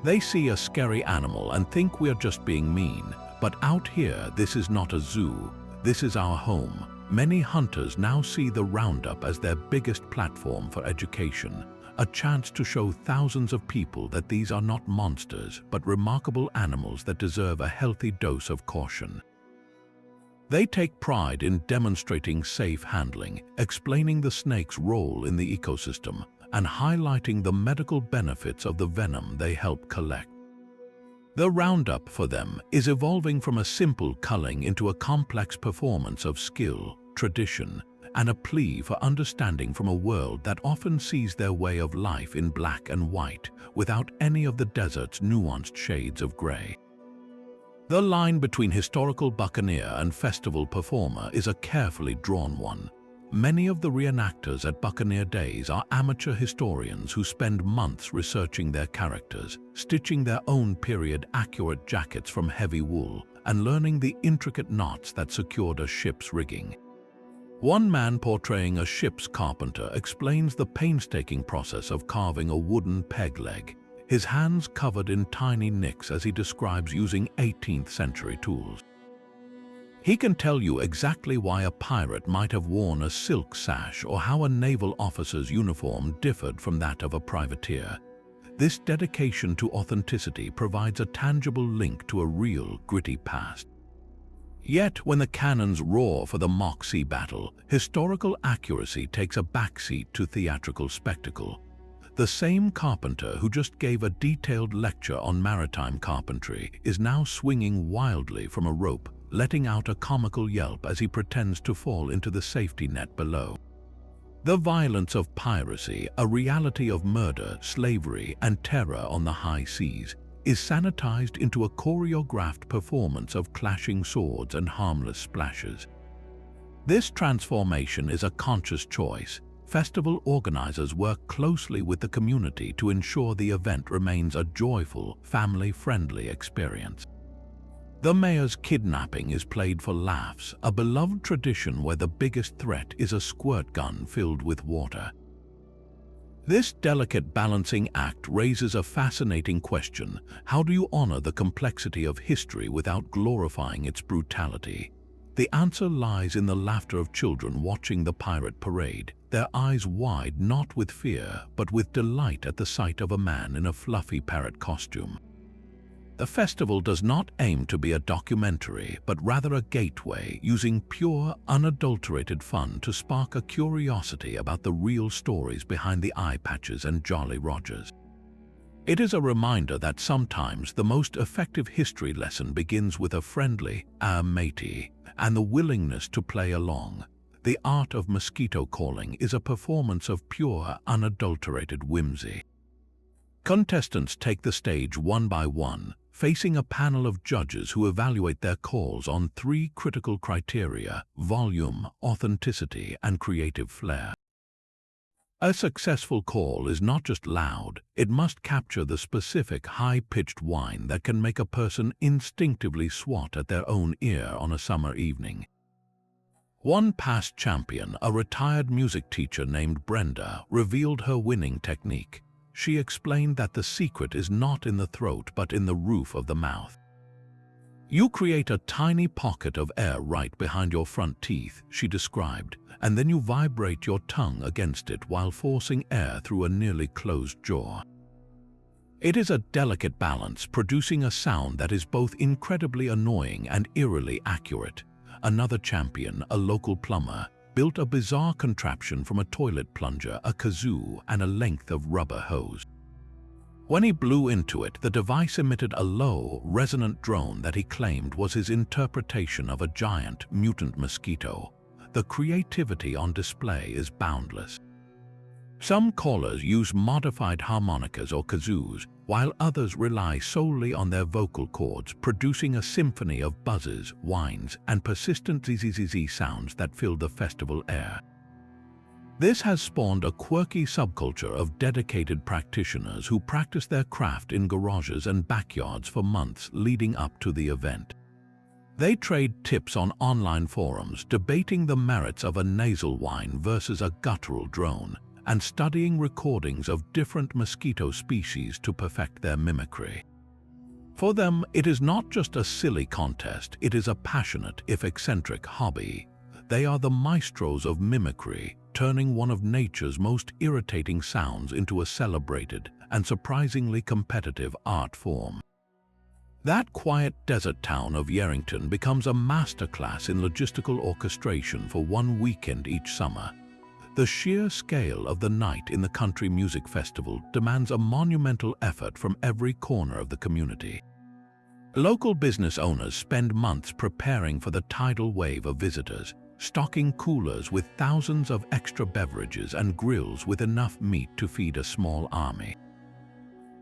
They see a scary animal and think we are just being mean. But out here, this is not a zoo. This is our home. Many hunters now see the roundup as their biggest platform for education, a chance to show thousands of people that these are not monsters, but remarkable animals that deserve a healthy dose of caution. They take pride in demonstrating safe handling, explaining the snake's role in the ecosystem, and highlighting the medical benefits of the venom they help collect. The roundup for them is evolving from a simple culling into a complex performance of skill, tradition, and a plea for understanding from a world that often sees their way of life in black and white, without any of the desert's nuanced shades of gray. The line between historical buccaneer and festival performer is a carefully drawn one. Many of the reenactors at Buccaneer Days are amateur historians who spend months researching their characters, stitching their own period-accurate jackets from heavy wool, and learning the intricate knots that secured a ship's rigging. One man portraying a ship's carpenter explains the painstaking process of carving a wooden peg leg, his hands covered in tiny nicks as he describes using 18th century tools. He can tell you exactly why a pirate might have worn a silk sash or how a naval officer's uniform differed from that of a privateer. This dedication to authenticity provides a tangible link to a real, gritty past. Yet, when the cannons roar for the mock sea battle, historical accuracy takes a backseat to theatrical spectacle. The same carpenter who just gave a detailed lecture on maritime carpentry is now swinging wildly from a rope, letting out a comical yelp as he pretends to fall into the safety net below. The violence of piracy, a reality of murder, slavery, and terror on the high seas, is sanitized into a choreographed performance of clashing swords and harmless splashes. This transformation is a conscious choice. Festival organizers work closely with the community to ensure the event remains a joyful, family-friendly experience. The mayor's kidnapping is played for laughs, a beloved tradition where the biggest threat is a squirt gun filled with water. This delicate balancing act raises a fascinating question. How do you honor the complexity of history without glorifying its brutality? The answer lies in the laughter of children watching the pirate parade, their eyes wide not with fear but with delight at the sight of a man in a fluffy parrot costume. The festival does not aim to be a documentary, but rather a gateway, using pure, unadulterated fun to spark a curiosity about the real stories behind the eye patches and Jolly Rogers. It is a reminder that sometimes the most effective history lesson begins with a friendly matey and the willingness to play along. The art of mosquito calling is a performance of pure, unadulterated whimsy. Contestants take the stage one by one, facing a panel of judges who evaluate their calls on 3 critical criteria: volume, authenticity, and creative flair. A successful call is not just loud, it must capture the specific high-pitched whine that can make a person instinctively swat at their own ear on a summer evening. One past champion, a retired music teacher named Brenda, revealed her winning technique. She explained that the secret is not in the throat but in the roof of the mouth. You create a tiny pocket of air right behind your front teeth, she described, and then you vibrate your tongue against it while forcing air through a nearly closed jaw. It is a delicate balance, producing a sound that is both incredibly annoying and eerily accurate. Another champion, a local plumber, built a bizarre contraption from a toilet plunger, a kazoo, and a length of rubber hose. When he blew into it, the device emitted a low, resonant drone that he claimed was his interpretation of a giant, mutant mosquito. The creativity on display is boundless. Some callers use modified harmonicas or kazoos, while others rely solely on their vocal cords, producing a symphony of buzzes, whines, and persistent zzz sounds that fill the festival air. This has spawned a quirky subculture of dedicated practitioners who practice their craft in garages and backyards for months leading up to the event. They trade tips on online forums, debating the merits of a nasal whine versus a guttural drone, and studying recordings of different mosquito species to perfect their mimicry. For them, it is not just a silly contest, it is a passionate, if eccentric, hobby. They are the maestros of mimicry, turning one of nature's most irritating sounds into a celebrated and surprisingly competitive art form. That quiet desert town of Yerington becomes a masterclass in logistical orchestration for one weekend each summer. The sheer scale of the night in the Country Music Festival demands a monumental effort from every corner of the community. Local business owners spend months preparing for the tidal wave of visitors, stocking coolers with thousands of extra beverages and grills with enough meat to feed a small army.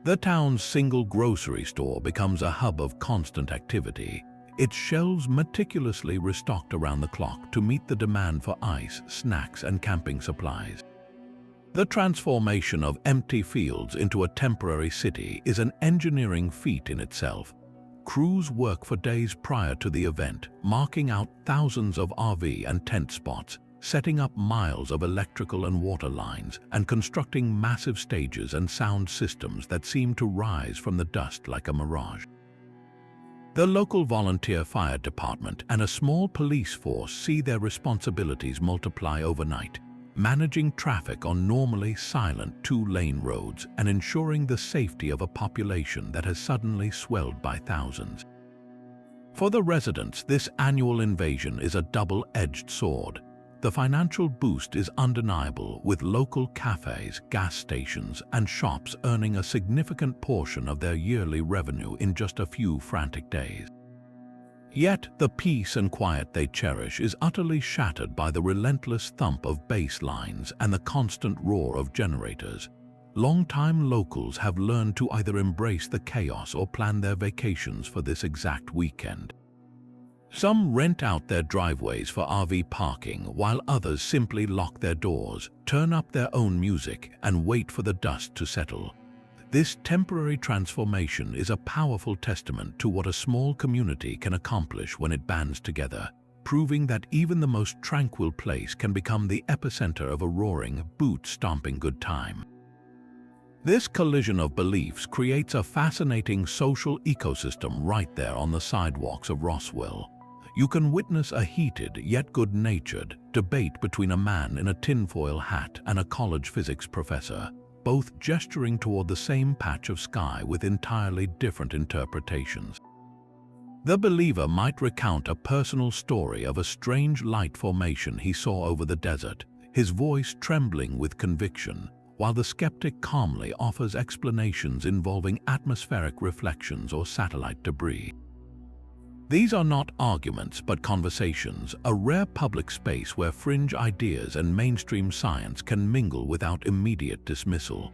The town's single grocery store becomes a hub of constant activity, its shelves meticulously restocked around the clock to meet the demand for ice, snacks, and camping supplies. The transformation of empty fields into a temporary city is an engineering feat in itself. Crews work for days prior to the event, marking out thousands of RV and tent spots, setting up miles of electrical and water lines, and constructing massive stages and sound systems that seem to rise from the dust like a mirage. The local volunteer fire department and a small police force see their responsibilities multiply overnight, managing traffic on normally silent 2-lane roads and ensuring the safety of a population that has suddenly swelled by thousands. For the residents, this annual invasion is a double-edged sword. The financial boost is undeniable, with local cafes, gas stations, and shops earning a significant portion of their yearly revenue in just a few frantic days. Yet, the peace and quiet they cherish is utterly shattered by the relentless thump of bass lines and the constant roar of generators. Longtime locals have learned to either embrace the chaos or plan their vacations for this exact weekend. Some rent out their driveways for RV parking, while others simply lock their doors, turn up their own music, and wait for the dust to settle. This temporary transformation is a powerful testament to what a small community can accomplish when it bands together, proving that even the most tranquil place can become the epicenter of a roaring, boot-stomping good time. This collision of beliefs creates a fascinating social ecosystem right there on the sidewalks of Roswell. You can witness a heated yet good-natured debate between a man in a tinfoil hat and a college physics professor, both gesturing toward the same patch of sky with entirely different interpretations. The believer might recount a personal story of a strange light formation he saw over the desert, his voice trembling with conviction, while the skeptic calmly offers explanations involving atmospheric reflections or satellite debris. These are not arguments but conversations, a rare public space where fringe ideas and mainstream science can mingle without immediate dismissal.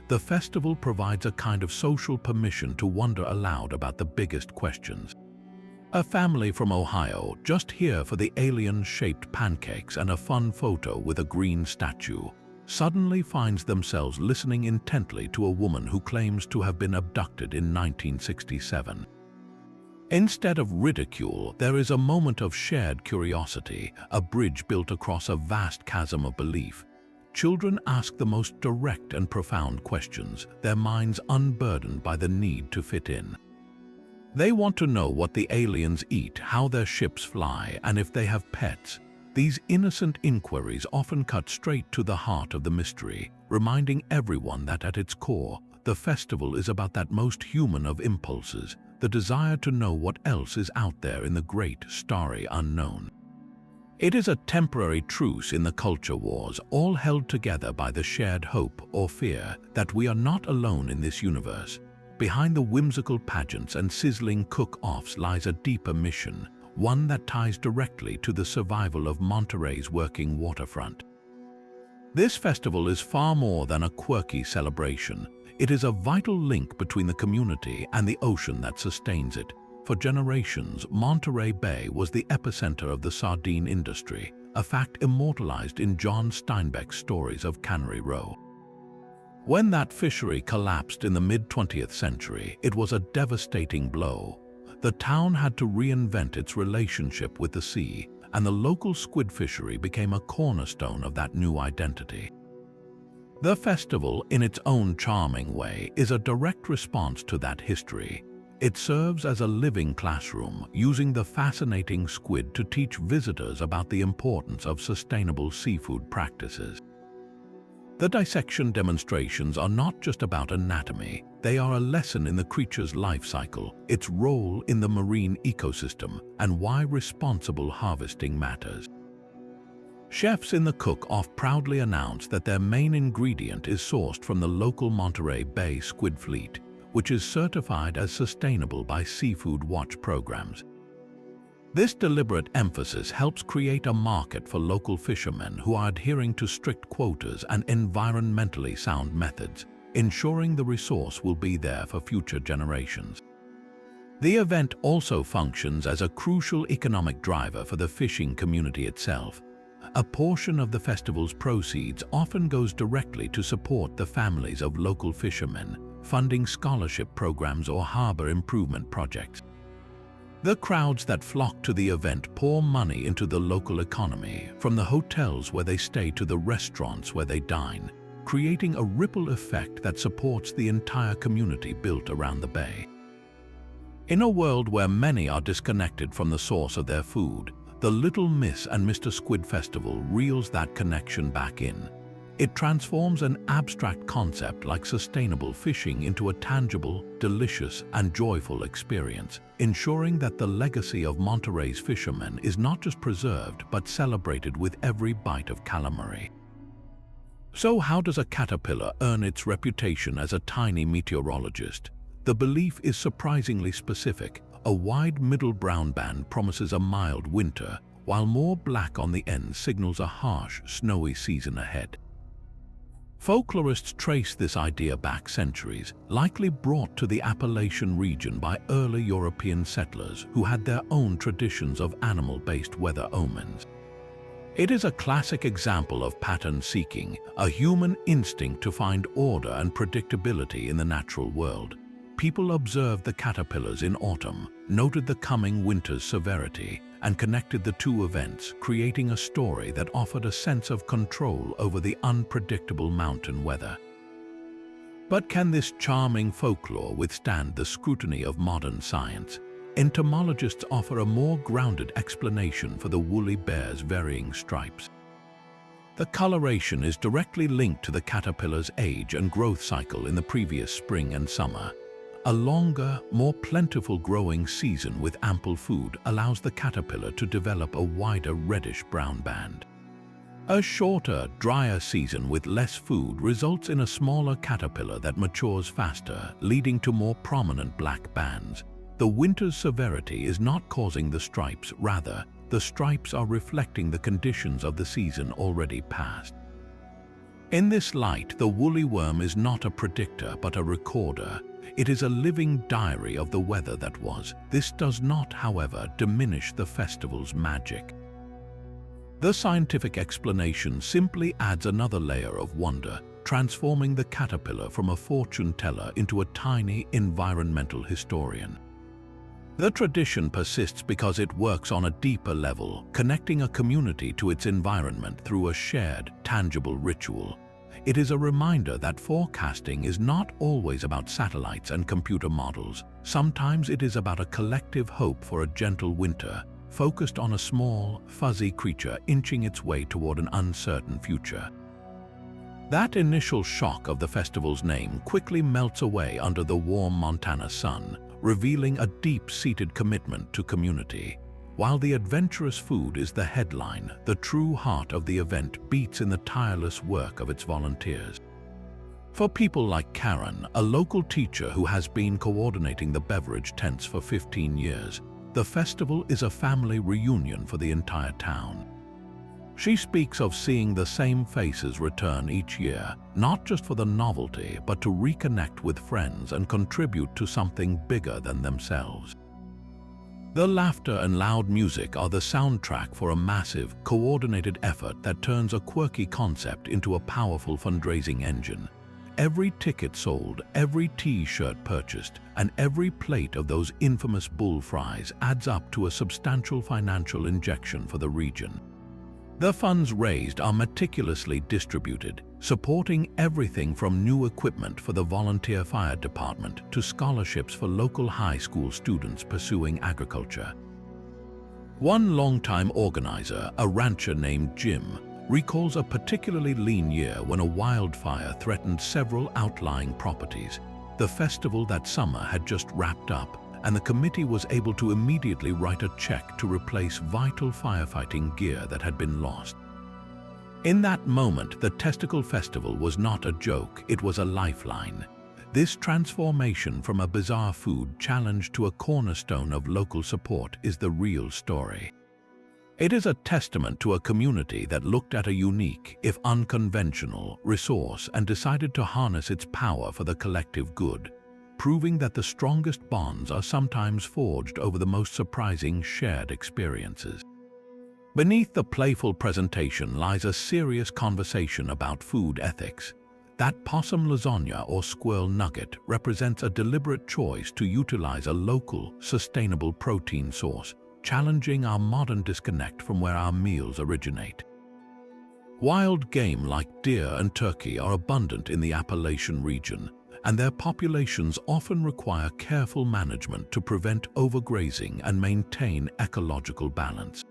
The festival provides a kind of social permission to wonder aloud about the biggest questions. A family from Ohio, just here for the alien-shaped pancakes and a fun photo with a green statue, suddenly finds themselves listening intently to a woman who claims to have been abducted in 1967. Instead of ridicule, there is a moment of shared curiosity, a bridge built across a vast chasm of belief. Children ask the most direct and profound questions, their minds unburdened by the need to fit in. They want to know what the aliens eat, how their ships fly, and if they have pets. These innocent inquiries often cut straight to the heart of the mystery, reminding everyone that at its core, the festival is about that most human of impulses, the desire to know what else is out there in the great, starry unknown. It is a temporary truce in the culture wars, all held together by the shared hope or fear that we are not alone in this universe. Behind the whimsical pageants and sizzling cook-offs lies a deeper mission, one that ties directly to the survival of Monterey's working waterfront. This festival is far more than a quirky celebration. It is a vital link between the community and the ocean that sustains it. For generations, Monterey Bay was the epicenter of the sardine industry, a fact immortalized in John Steinbeck's stories of Cannery Row. When that fishery collapsed in the mid-20th century, it was a devastating blow. The town had to reinvent its relationship with the sea, and the local squid fishery became a cornerstone of that new identity. The festival, in its own charming way, is a direct response to that history. It serves as a living classroom, using the fascinating squid to teach visitors about the importance of sustainable seafood practices. The dissection demonstrations are not just about anatomy, they are a lesson in the creature's life cycle, its role in the marine ecosystem, and why responsible harvesting matters. Chefs in the cook-off proudly announce that their main ingredient is sourced from the local Monterey Bay squid fleet, which is certified as sustainable by Seafood Watch programs. This deliberate emphasis helps create a market for local fishermen who are adhering to strict quotas and environmentally sound methods, ensuring the resource will be there for future generations. The event also functions as a crucial economic driver for the fishing community itself. A portion of the festival's proceeds often goes directly to support the families of local fishermen, funding scholarship programs or harbor improvement projects. The crowds that flock to the event pour money into the local economy, from the hotels where they stay to the restaurants where they dine, creating a ripple effect that supports the entire community built around the bay. In a world where many are disconnected from the source of their food, the Little Miss and Mr. Squid Festival reels that connection back in. It transforms an abstract concept like sustainable fishing into a tangible, delicious, and joyful experience, ensuring that the legacy of Monterey's fishermen is not just preserved but celebrated with every bite of calamari. So how does a caterpillar earn its reputation as a tiny meteorologist? The belief is surprisingly specific. A wide middle brown band promises a mild winter, while more black on the end signals a harsh, snowy season ahead. Folklorists trace this idea back centuries, likely brought to the Appalachian region by early European settlers who had their own traditions of animal-based weather omens. It is a classic example of pattern seeking, a human instinct to find order and predictability in the natural world. People observed the caterpillars in autumn, noted the coming winter's severity, and connected the two events, creating a story that offered a sense of control over the unpredictable mountain weather. But can this charming folklore withstand the scrutiny of modern science? Entomologists offer a more grounded explanation for the woolly bear's varying stripes. The coloration is directly linked to the caterpillar's age and growth cycle in the previous spring and summer. A longer, more plentiful growing season with ample food allows the caterpillar to develop a wider reddish-brown band. A shorter, drier season with less food results in a smaller caterpillar that matures faster, leading to more prominent black bands. The winter's severity is not causing the stripes, rather, the stripes are reflecting the conditions of the season already past. In this light, the woolly worm is not a predictor but a recorder. It is a living diary of the weather that was. This does not, however, diminish the festival's magic. The scientific explanation simply adds another layer of wonder, transforming the caterpillar from a fortune teller into a tiny environmental historian. The tradition persists because it works on a deeper level, connecting a community to its environment through a shared, tangible ritual. It is a reminder that forecasting is not always about satellites and computer models. Sometimes it is about a collective hope for a gentle winter, focused on a small, fuzzy creature inching its way toward an uncertain future. That initial shock of the festival's name quickly melts away under the warm Montana sun, revealing a deep-seated commitment to community. While the adventurous food is the headline, the true heart of the event beats in the tireless work of its volunteers. For people like Karen, a local teacher who has been coordinating the beverage tents for 15 years, the festival is a family reunion for the entire town. She speaks of seeing the same faces return each year, not just for the novelty, but to reconnect with friends and contribute to something bigger than themselves. The laughter and loud music are the soundtrack for a massive, coordinated effort that turns a quirky concept into a powerful fundraising engine. Every ticket sold, every T-shirt purchased, and every plate of those infamous bull fries adds up to a substantial financial injection for the region. The funds raised are meticulously distributed, supporting everything from new equipment for the volunteer fire department to scholarships for local high school students pursuing agriculture. One longtime organizer, a rancher named Jim, recalls a particularly lean year when a wildfire threatened several outlying properties. The festival that summer had just wrapped up, and the committee was able to immediately write a check to replace vital firefighting gear that had been lost. In that moment, the Testicle Festival was not a joke, it was a lifeline. This transformation from a bizarre food challenge to a cornerstone of local support is the real story. It is a testament to a community that looked at a unique, if unconventional, resource and decided to harness its power for the collective good, proving that the strongest bonds are sometimes forged over the most surprising shared experiences. Beneath the playful presentation lies a serious conversation about food ethics. That possum lasagna or squirrel nugget represents a deliberate choice to utilize a local, sustainable protein source, challenging our modern disconnect from where our meals originate. Wild game like deer and turkey are abundant in the Appalachian region, and their populations often require careful management to prevent overgrazing and maintain ecological balance.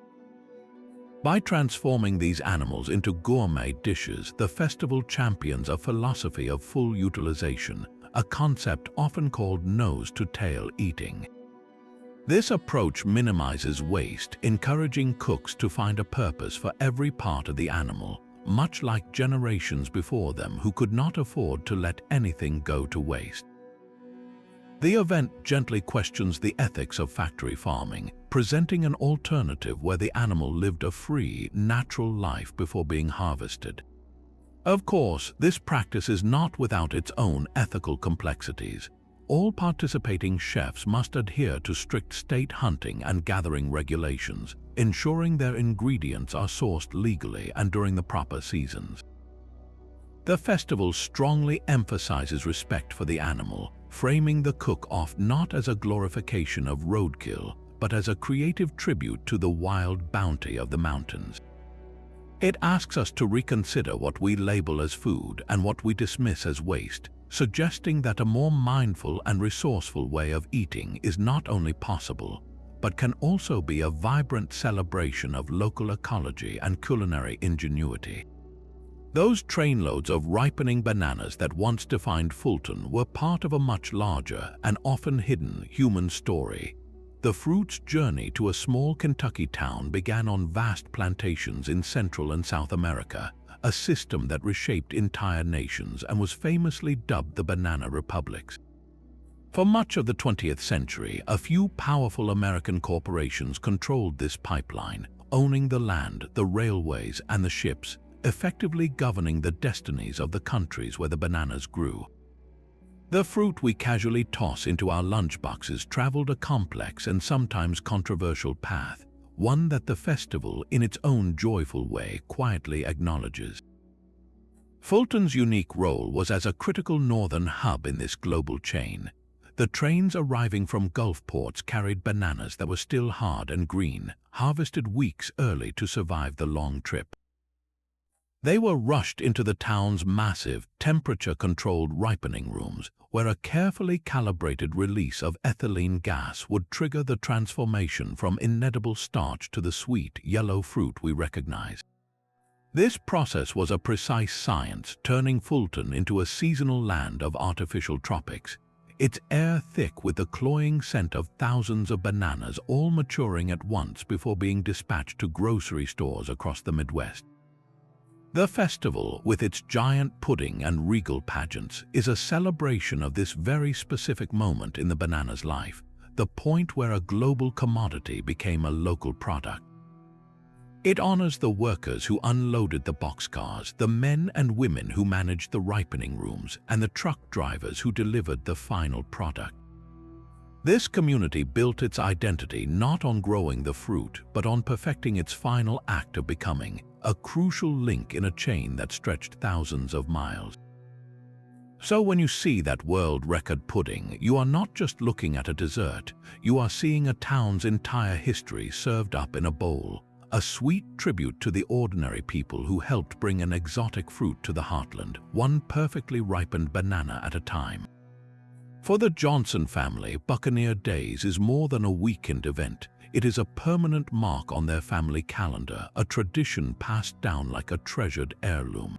By transforming these animals into gourmet dishes, the festival champions a philosophy of full utilization, a concept often called nose-to-tail eating. This approach minimizes waste, encouraging cooks to find a purpose for every part of the animal, much like generations before them who could not afford to let anything go to waste. The event gently questions the ethics of factory farming, presenting an alternative where the animal lived a free, natural life before being harvested. Of course, this practice is not without its own ethical complexities. All participating chefs must adhere to strict state hunting and gathering regulations, ensuring their ingredients are sourced legally and during the proper seasons. The festival strongly emphasizes respect for the animal, framing the cook-off not as a glorification of roadkill, but as a creative tribute to the wild bounty of the mountains. It asks us to reconsider what we label as food and what we dismiss as waste, suggesting that a more mindful and resourceful way of eating is not only possible, but can also be a vibrant celebration of local ecology and culinary ingenuity. Those trainloads of ripening bananas that once defined Fulton were part of a much larger and often hidden human story. The fruit's journey to a small Kentucky town began on vast plantations in Central and South America, a system that reshaped entire nations and was famously dubbed the Banana Republics. For much of the 20th century, a few powerful American corporations controlled this pipeline, owning the land, the railways, and the ships, effectively governing the destinies of the countries where the bananas grew. The fruit we casually toss into our lunchboxes traveled a complex and sometimes controversial path, one that the festival, in its own joyful way, quietly acknowledges. Fulton's unique role was as a critical northern hub in this global chain. The trains arriving from Gulf ports carried bananas that were still hard and green, harvested weeks early to survive the long trip. They were rushed into the town's massive, temperature-controlled ripening rooms, where a carefully calibrated release of ethylene gas would trigger the transformation from inedible starch to the sweet, yellow fruit we recognize. This process was a precise science, turning Fulton into a seasonal land of artificial tropics, its air thick with the cloying scent of thousands of bananas all maturing at once before being dispatched to grocery stores across the Midwest. The festival, with its giant pudding and regal pageants, is a celebration of this very specific moment in the banana's life, the point where a global commodity became a local product. It honors the workers who unloaded the boxcars, the men and women who managed the ripening rooms, and the truck drivers who delivered the final product. This community built its identity not on growing the fruit, but on perfecting its final act of becoming, a crucial link in a chain that stretched thousands of miles. So when you see that world record pudding, you are not just looking at a dessert, you are seeing a town's entire history served up in a bowl, a sweet tribute to the ordinary people who helped bring an exotic fruit to the heartland, one perfectly ripened banana at a time. For the Johnson family, Buccaneer Days is more than a weekend event. It is a permanent mark on their family calendar, a tradition passed down like a treasured heirloom.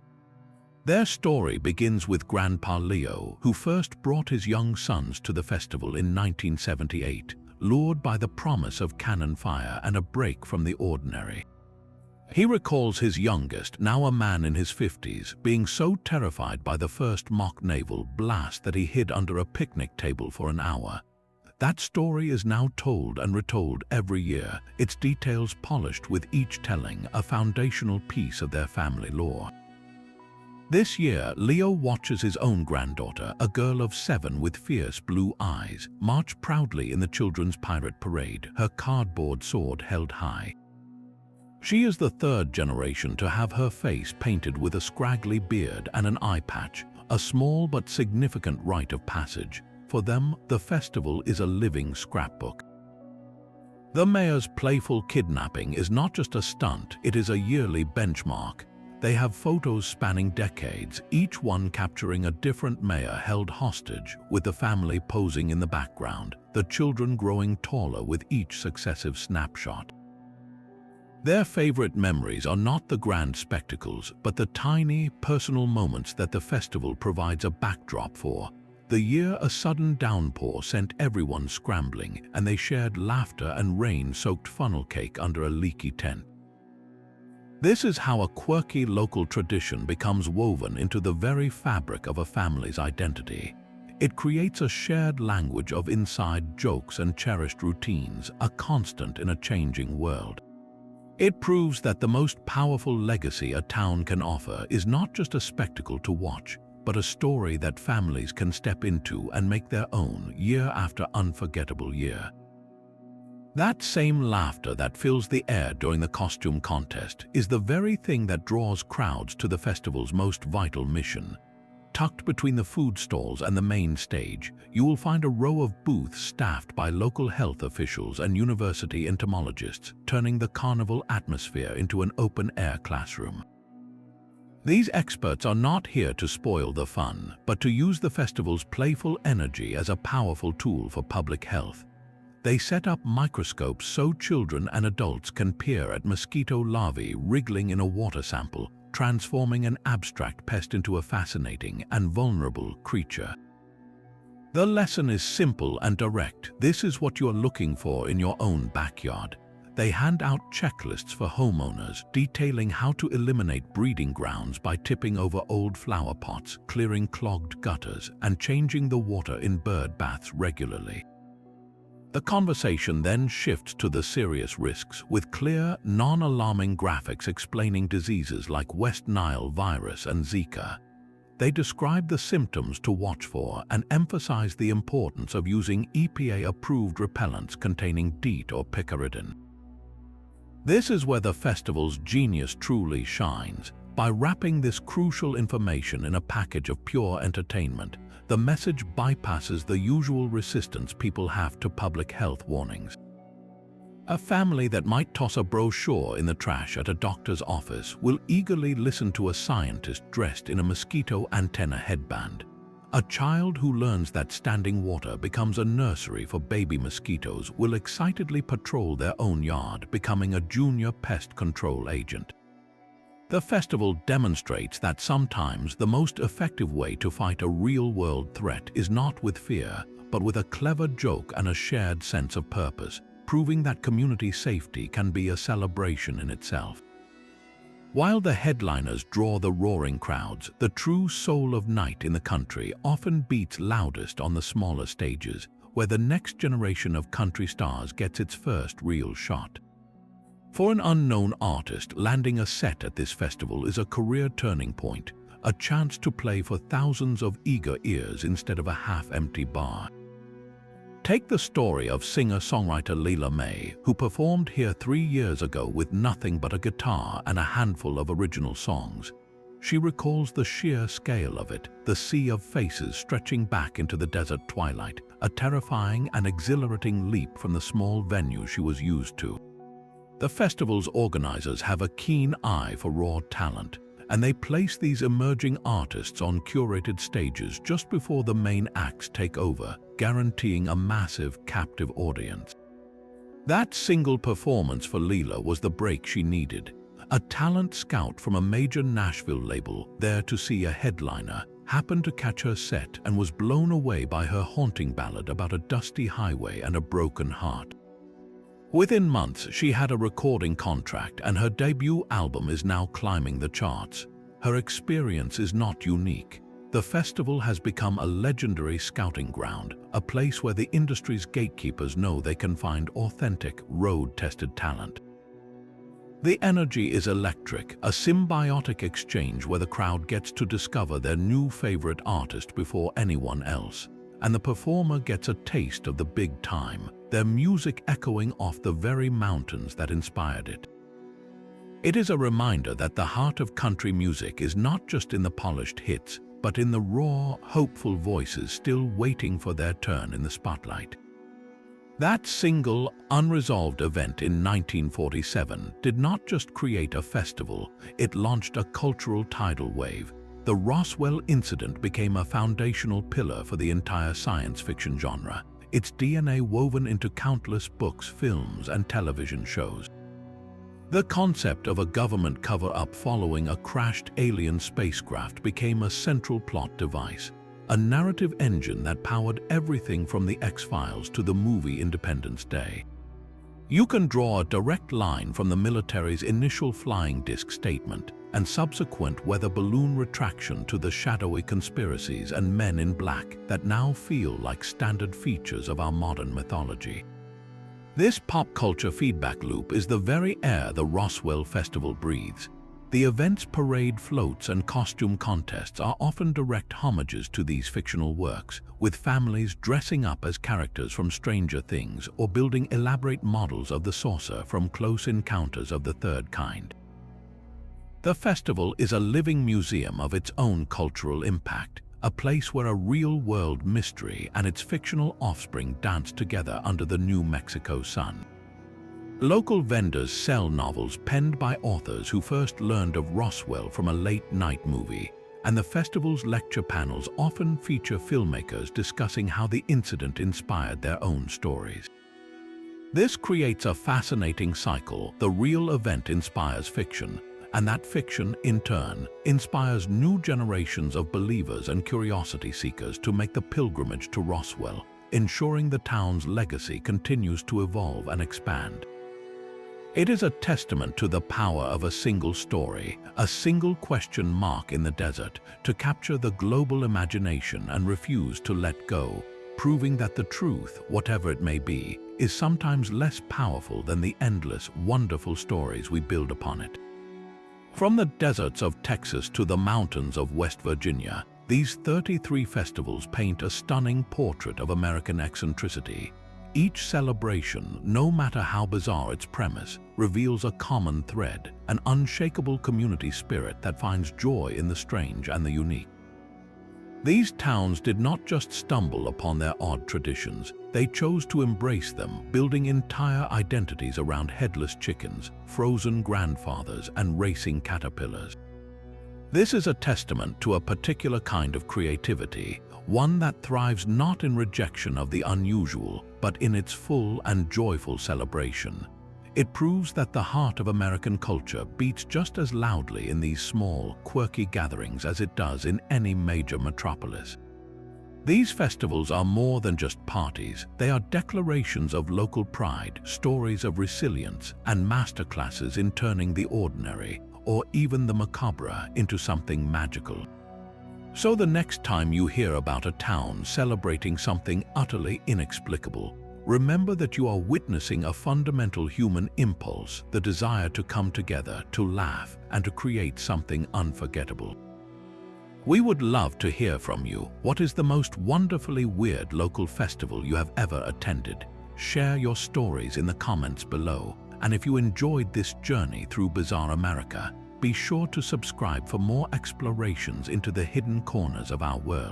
Their story begins with Grandpa Leo, who first brought his young sons to the festival in 1978, lured by the promise of cannon fire and a break from the ordinary. He recalls his youngest, now a man in his 50s, being so terrified by the first mock naval blast that he hid under a picnic table for an hour. That story is now told and retold every year, its details polished with each telling a foundational piece of their family lore. This year, Leo watches his own granddaughter, a girl of 7 with fierce blue eyes, march proudly in the children's pirate parade, her cardboard sword held high. She is the third generation to have her face painted with a scraggly beard and an eye patch, a small but significant rite of passage. For them, the festival is a living scrapbook. The mayor's playful kidnapping is not just a stunt, it is a yearly benchmark. They have photos spanning decades, each one capturing a different mayor held hostage, with the family posing in the background, the children growing taller with each successive snapshot. Their favorite memories are not the grand spectacles, but the tiny, personal moments that the festival provides a backdrop for. The year a sudden downpour sent everyone scrambling, and they shared laughter and rain-soaked funnel cake under a leaky tent. This is how a quirky local tradition becomes woven into the very fabric of a family's identity. It creates a shared language of inside jokes and cherished routines, a constant in a changing world. It proves that the most powerful legacy a town can offer is not just a spectacle to watch, but a story that families can step into and make their own year after unforgettable year. That same laughter that fills the air during the costume contest is the very thing that draws crowds to the festival's most vital mission. Tucked between the food stalls and the main stage, you will find a row of booths staffed by local health officials and university entomologists, turning the carnival atmosphere into an open-air classroom. These experts are not here to spoil the fun, but to use the festival's playful energy as a powerful tool for public health. They set up microscopes so children and adults can peer at mosquito larvae wriggling in a water sample, transforming an abstract pest into a fascinating and vulnerable creature. The lesson is simple and direct. This is what you are looking for in your own backyard. They hand out checklists for homeowners detailing how to eliminate breeding grounds by tipping over old flower pots, clearing clogged gutters, and changing the water in bird baths regularly. The conversation then shifts to the serious risks, with clear, non-alarming graphics explaining diseases like West Nile virus and Zika. They describe the symptoms to watch for and emphasize the importance of using EPA-approved repellents containing DEET or picaridin. This is where the festival's genius truly shines. By wrapping this crucial information in a package of pure entertainment, the message bypasses the usual resistance people have to public health warnings. A family that might toss a brochure in the trash at a doctor's office will eagerly listen to a scientist dressed in a mosquito antenna headband. A child who learns that standing water becomes a nursery for baby mosquitoes will excitedly patrol their own yard, becoming a junior pest control agent. The festival demonstrates that sometimes the most effective way to fight a real-world threat is not with fear, but with a clever joke and a shared sense of purpose, proving that community safety can be a celebration in itself. While the headliners draw the roaring crowds, the true soul of night in the country often beats loudest on the smaller stages, where the next generation of country stars gets its first real shot. For an unknown artist, landing a set at this festival is a career turning point, a chance to play for thousands of eager ears instead of a half-empty bar. Take the story of singer-songwriter Leela May, who performed here 3 years ago with nothing but a guitar and a handful of original songs. She recalls the sheer scale of it, the sea of faces stretching back into the desert twilight, a terrifying and exhilarating leap from the small venue she was used to. The festival's organizers have a keen eye for raw talent, and they place these emerging artists on curated stages just before the main acts take over, guaranteeing a massive, captive audience. That single performance for Leela was the break she needed. A talent scout from a major Nashville label, there to see a headliner, happened to catch her set and was blown away by her haunting ballad about a dusty highway and a broken heart. Within months, she had a recording contract, and her debut album is now climbing the charts. Her experience is not unique. The festival has become a legendary scouting ground, a place where the industry's gatekeepers know they can find authentic, road-tested talent. The energy is electric, a symbiotic exchange where the crowd gets to discover their new favorite artist before anyone else, and the performer gets a taste of the big time, their music echoing off the very mountains that inspired it. It is a reminder that the heart of country music is not just in the polished hits, but in the raw, hopeful voices still waiting for their turn in the spotlight. That single, unresolved event in 1947 did not just create a festival, it launched a cultural tidal wave. The Roswell incident became a foundational pillar for the entire science fiction genre, its DNA woven into countless books, films, and television shows. The concept of a government cover-up following a crashed alien spacecraft became a central plot device, a narrative engine that powered everything from The X-Files to the movie Independence Day. You can draw a direct line from the military's initial flying disc statement and subsequent weather balloon retraction to the shadowy conspiracies and men in black that now feel like standard features of our modern mythology. This pop culture feedback loop is the very air the Roswell Festival breathes. The event's parade floats and costume contests are often direct homages to these fictional works, with families dressing up as characters from Stranger Things or building elaborate models of the saucer from Close Encounters of the Third Kind. The festival is a living museum of its own cultural impact, a place where a real-world mystery and its fictional offspring dance together under the New Mexico sun. Local vendors sell novels penned by authors who first learned of Roswell from a late-night movie, and the festival's lecture panels often feature filmmakers discussing how the incident inspired their own stories. This creates a fascinating cycle. The real event inspires fiction, and that fiction, in turn, inspires new generations of believers and curiosity seekers to make the pilgrimage to Roswell, ensuring the town's legacy continues to evolve and expand. It is a testament to the power of a single story, a single question mark in the desert, to capture the global imagination and refuse to let go, proving that the truth, whatever it may be, is sometimes less powerful than the endless, wonderful stories we build upon it. From the deserts of Texas to the mountains of West Virginia, these 33 festivals paint a stunning portrait of American eccentricity. Each celebration, no matter how bizarre its premise, reveals a common thread, an unshakable community spirit that finds joy in the strange and the unique. These towns did not just stumble upon their odd traditions, they chose to embrace them, building entire identities around headless chickens, frozen grandfathers, and racing caterpillars. This is a testament to a particular kind of creativity, one that thrives not in rejection of the unusual, but in its full and joyful celebration. It proves that the heart of American culture beats just as loudly in these small, quirky gatherings as it does in any major metropolis. These festivals are more than just parties. They are declarations of local pride, stories of resilience, and masterclasses in turning the ordinary, or even the macabre, into something magical. So the next time you hear about a town celebrating something utterly inexplicable, remember that you are witnessing a fundamental human impulse, the desire to come together, to laugh, and to create something unforgettable. We would love to hear from you. What is the most wonderfully weird local festival you have ever attended? Share your stories in the comments below. And if you enjoyed this journey through bizarre America, be sure to subscribe for more explorations into the hidden corners of our world.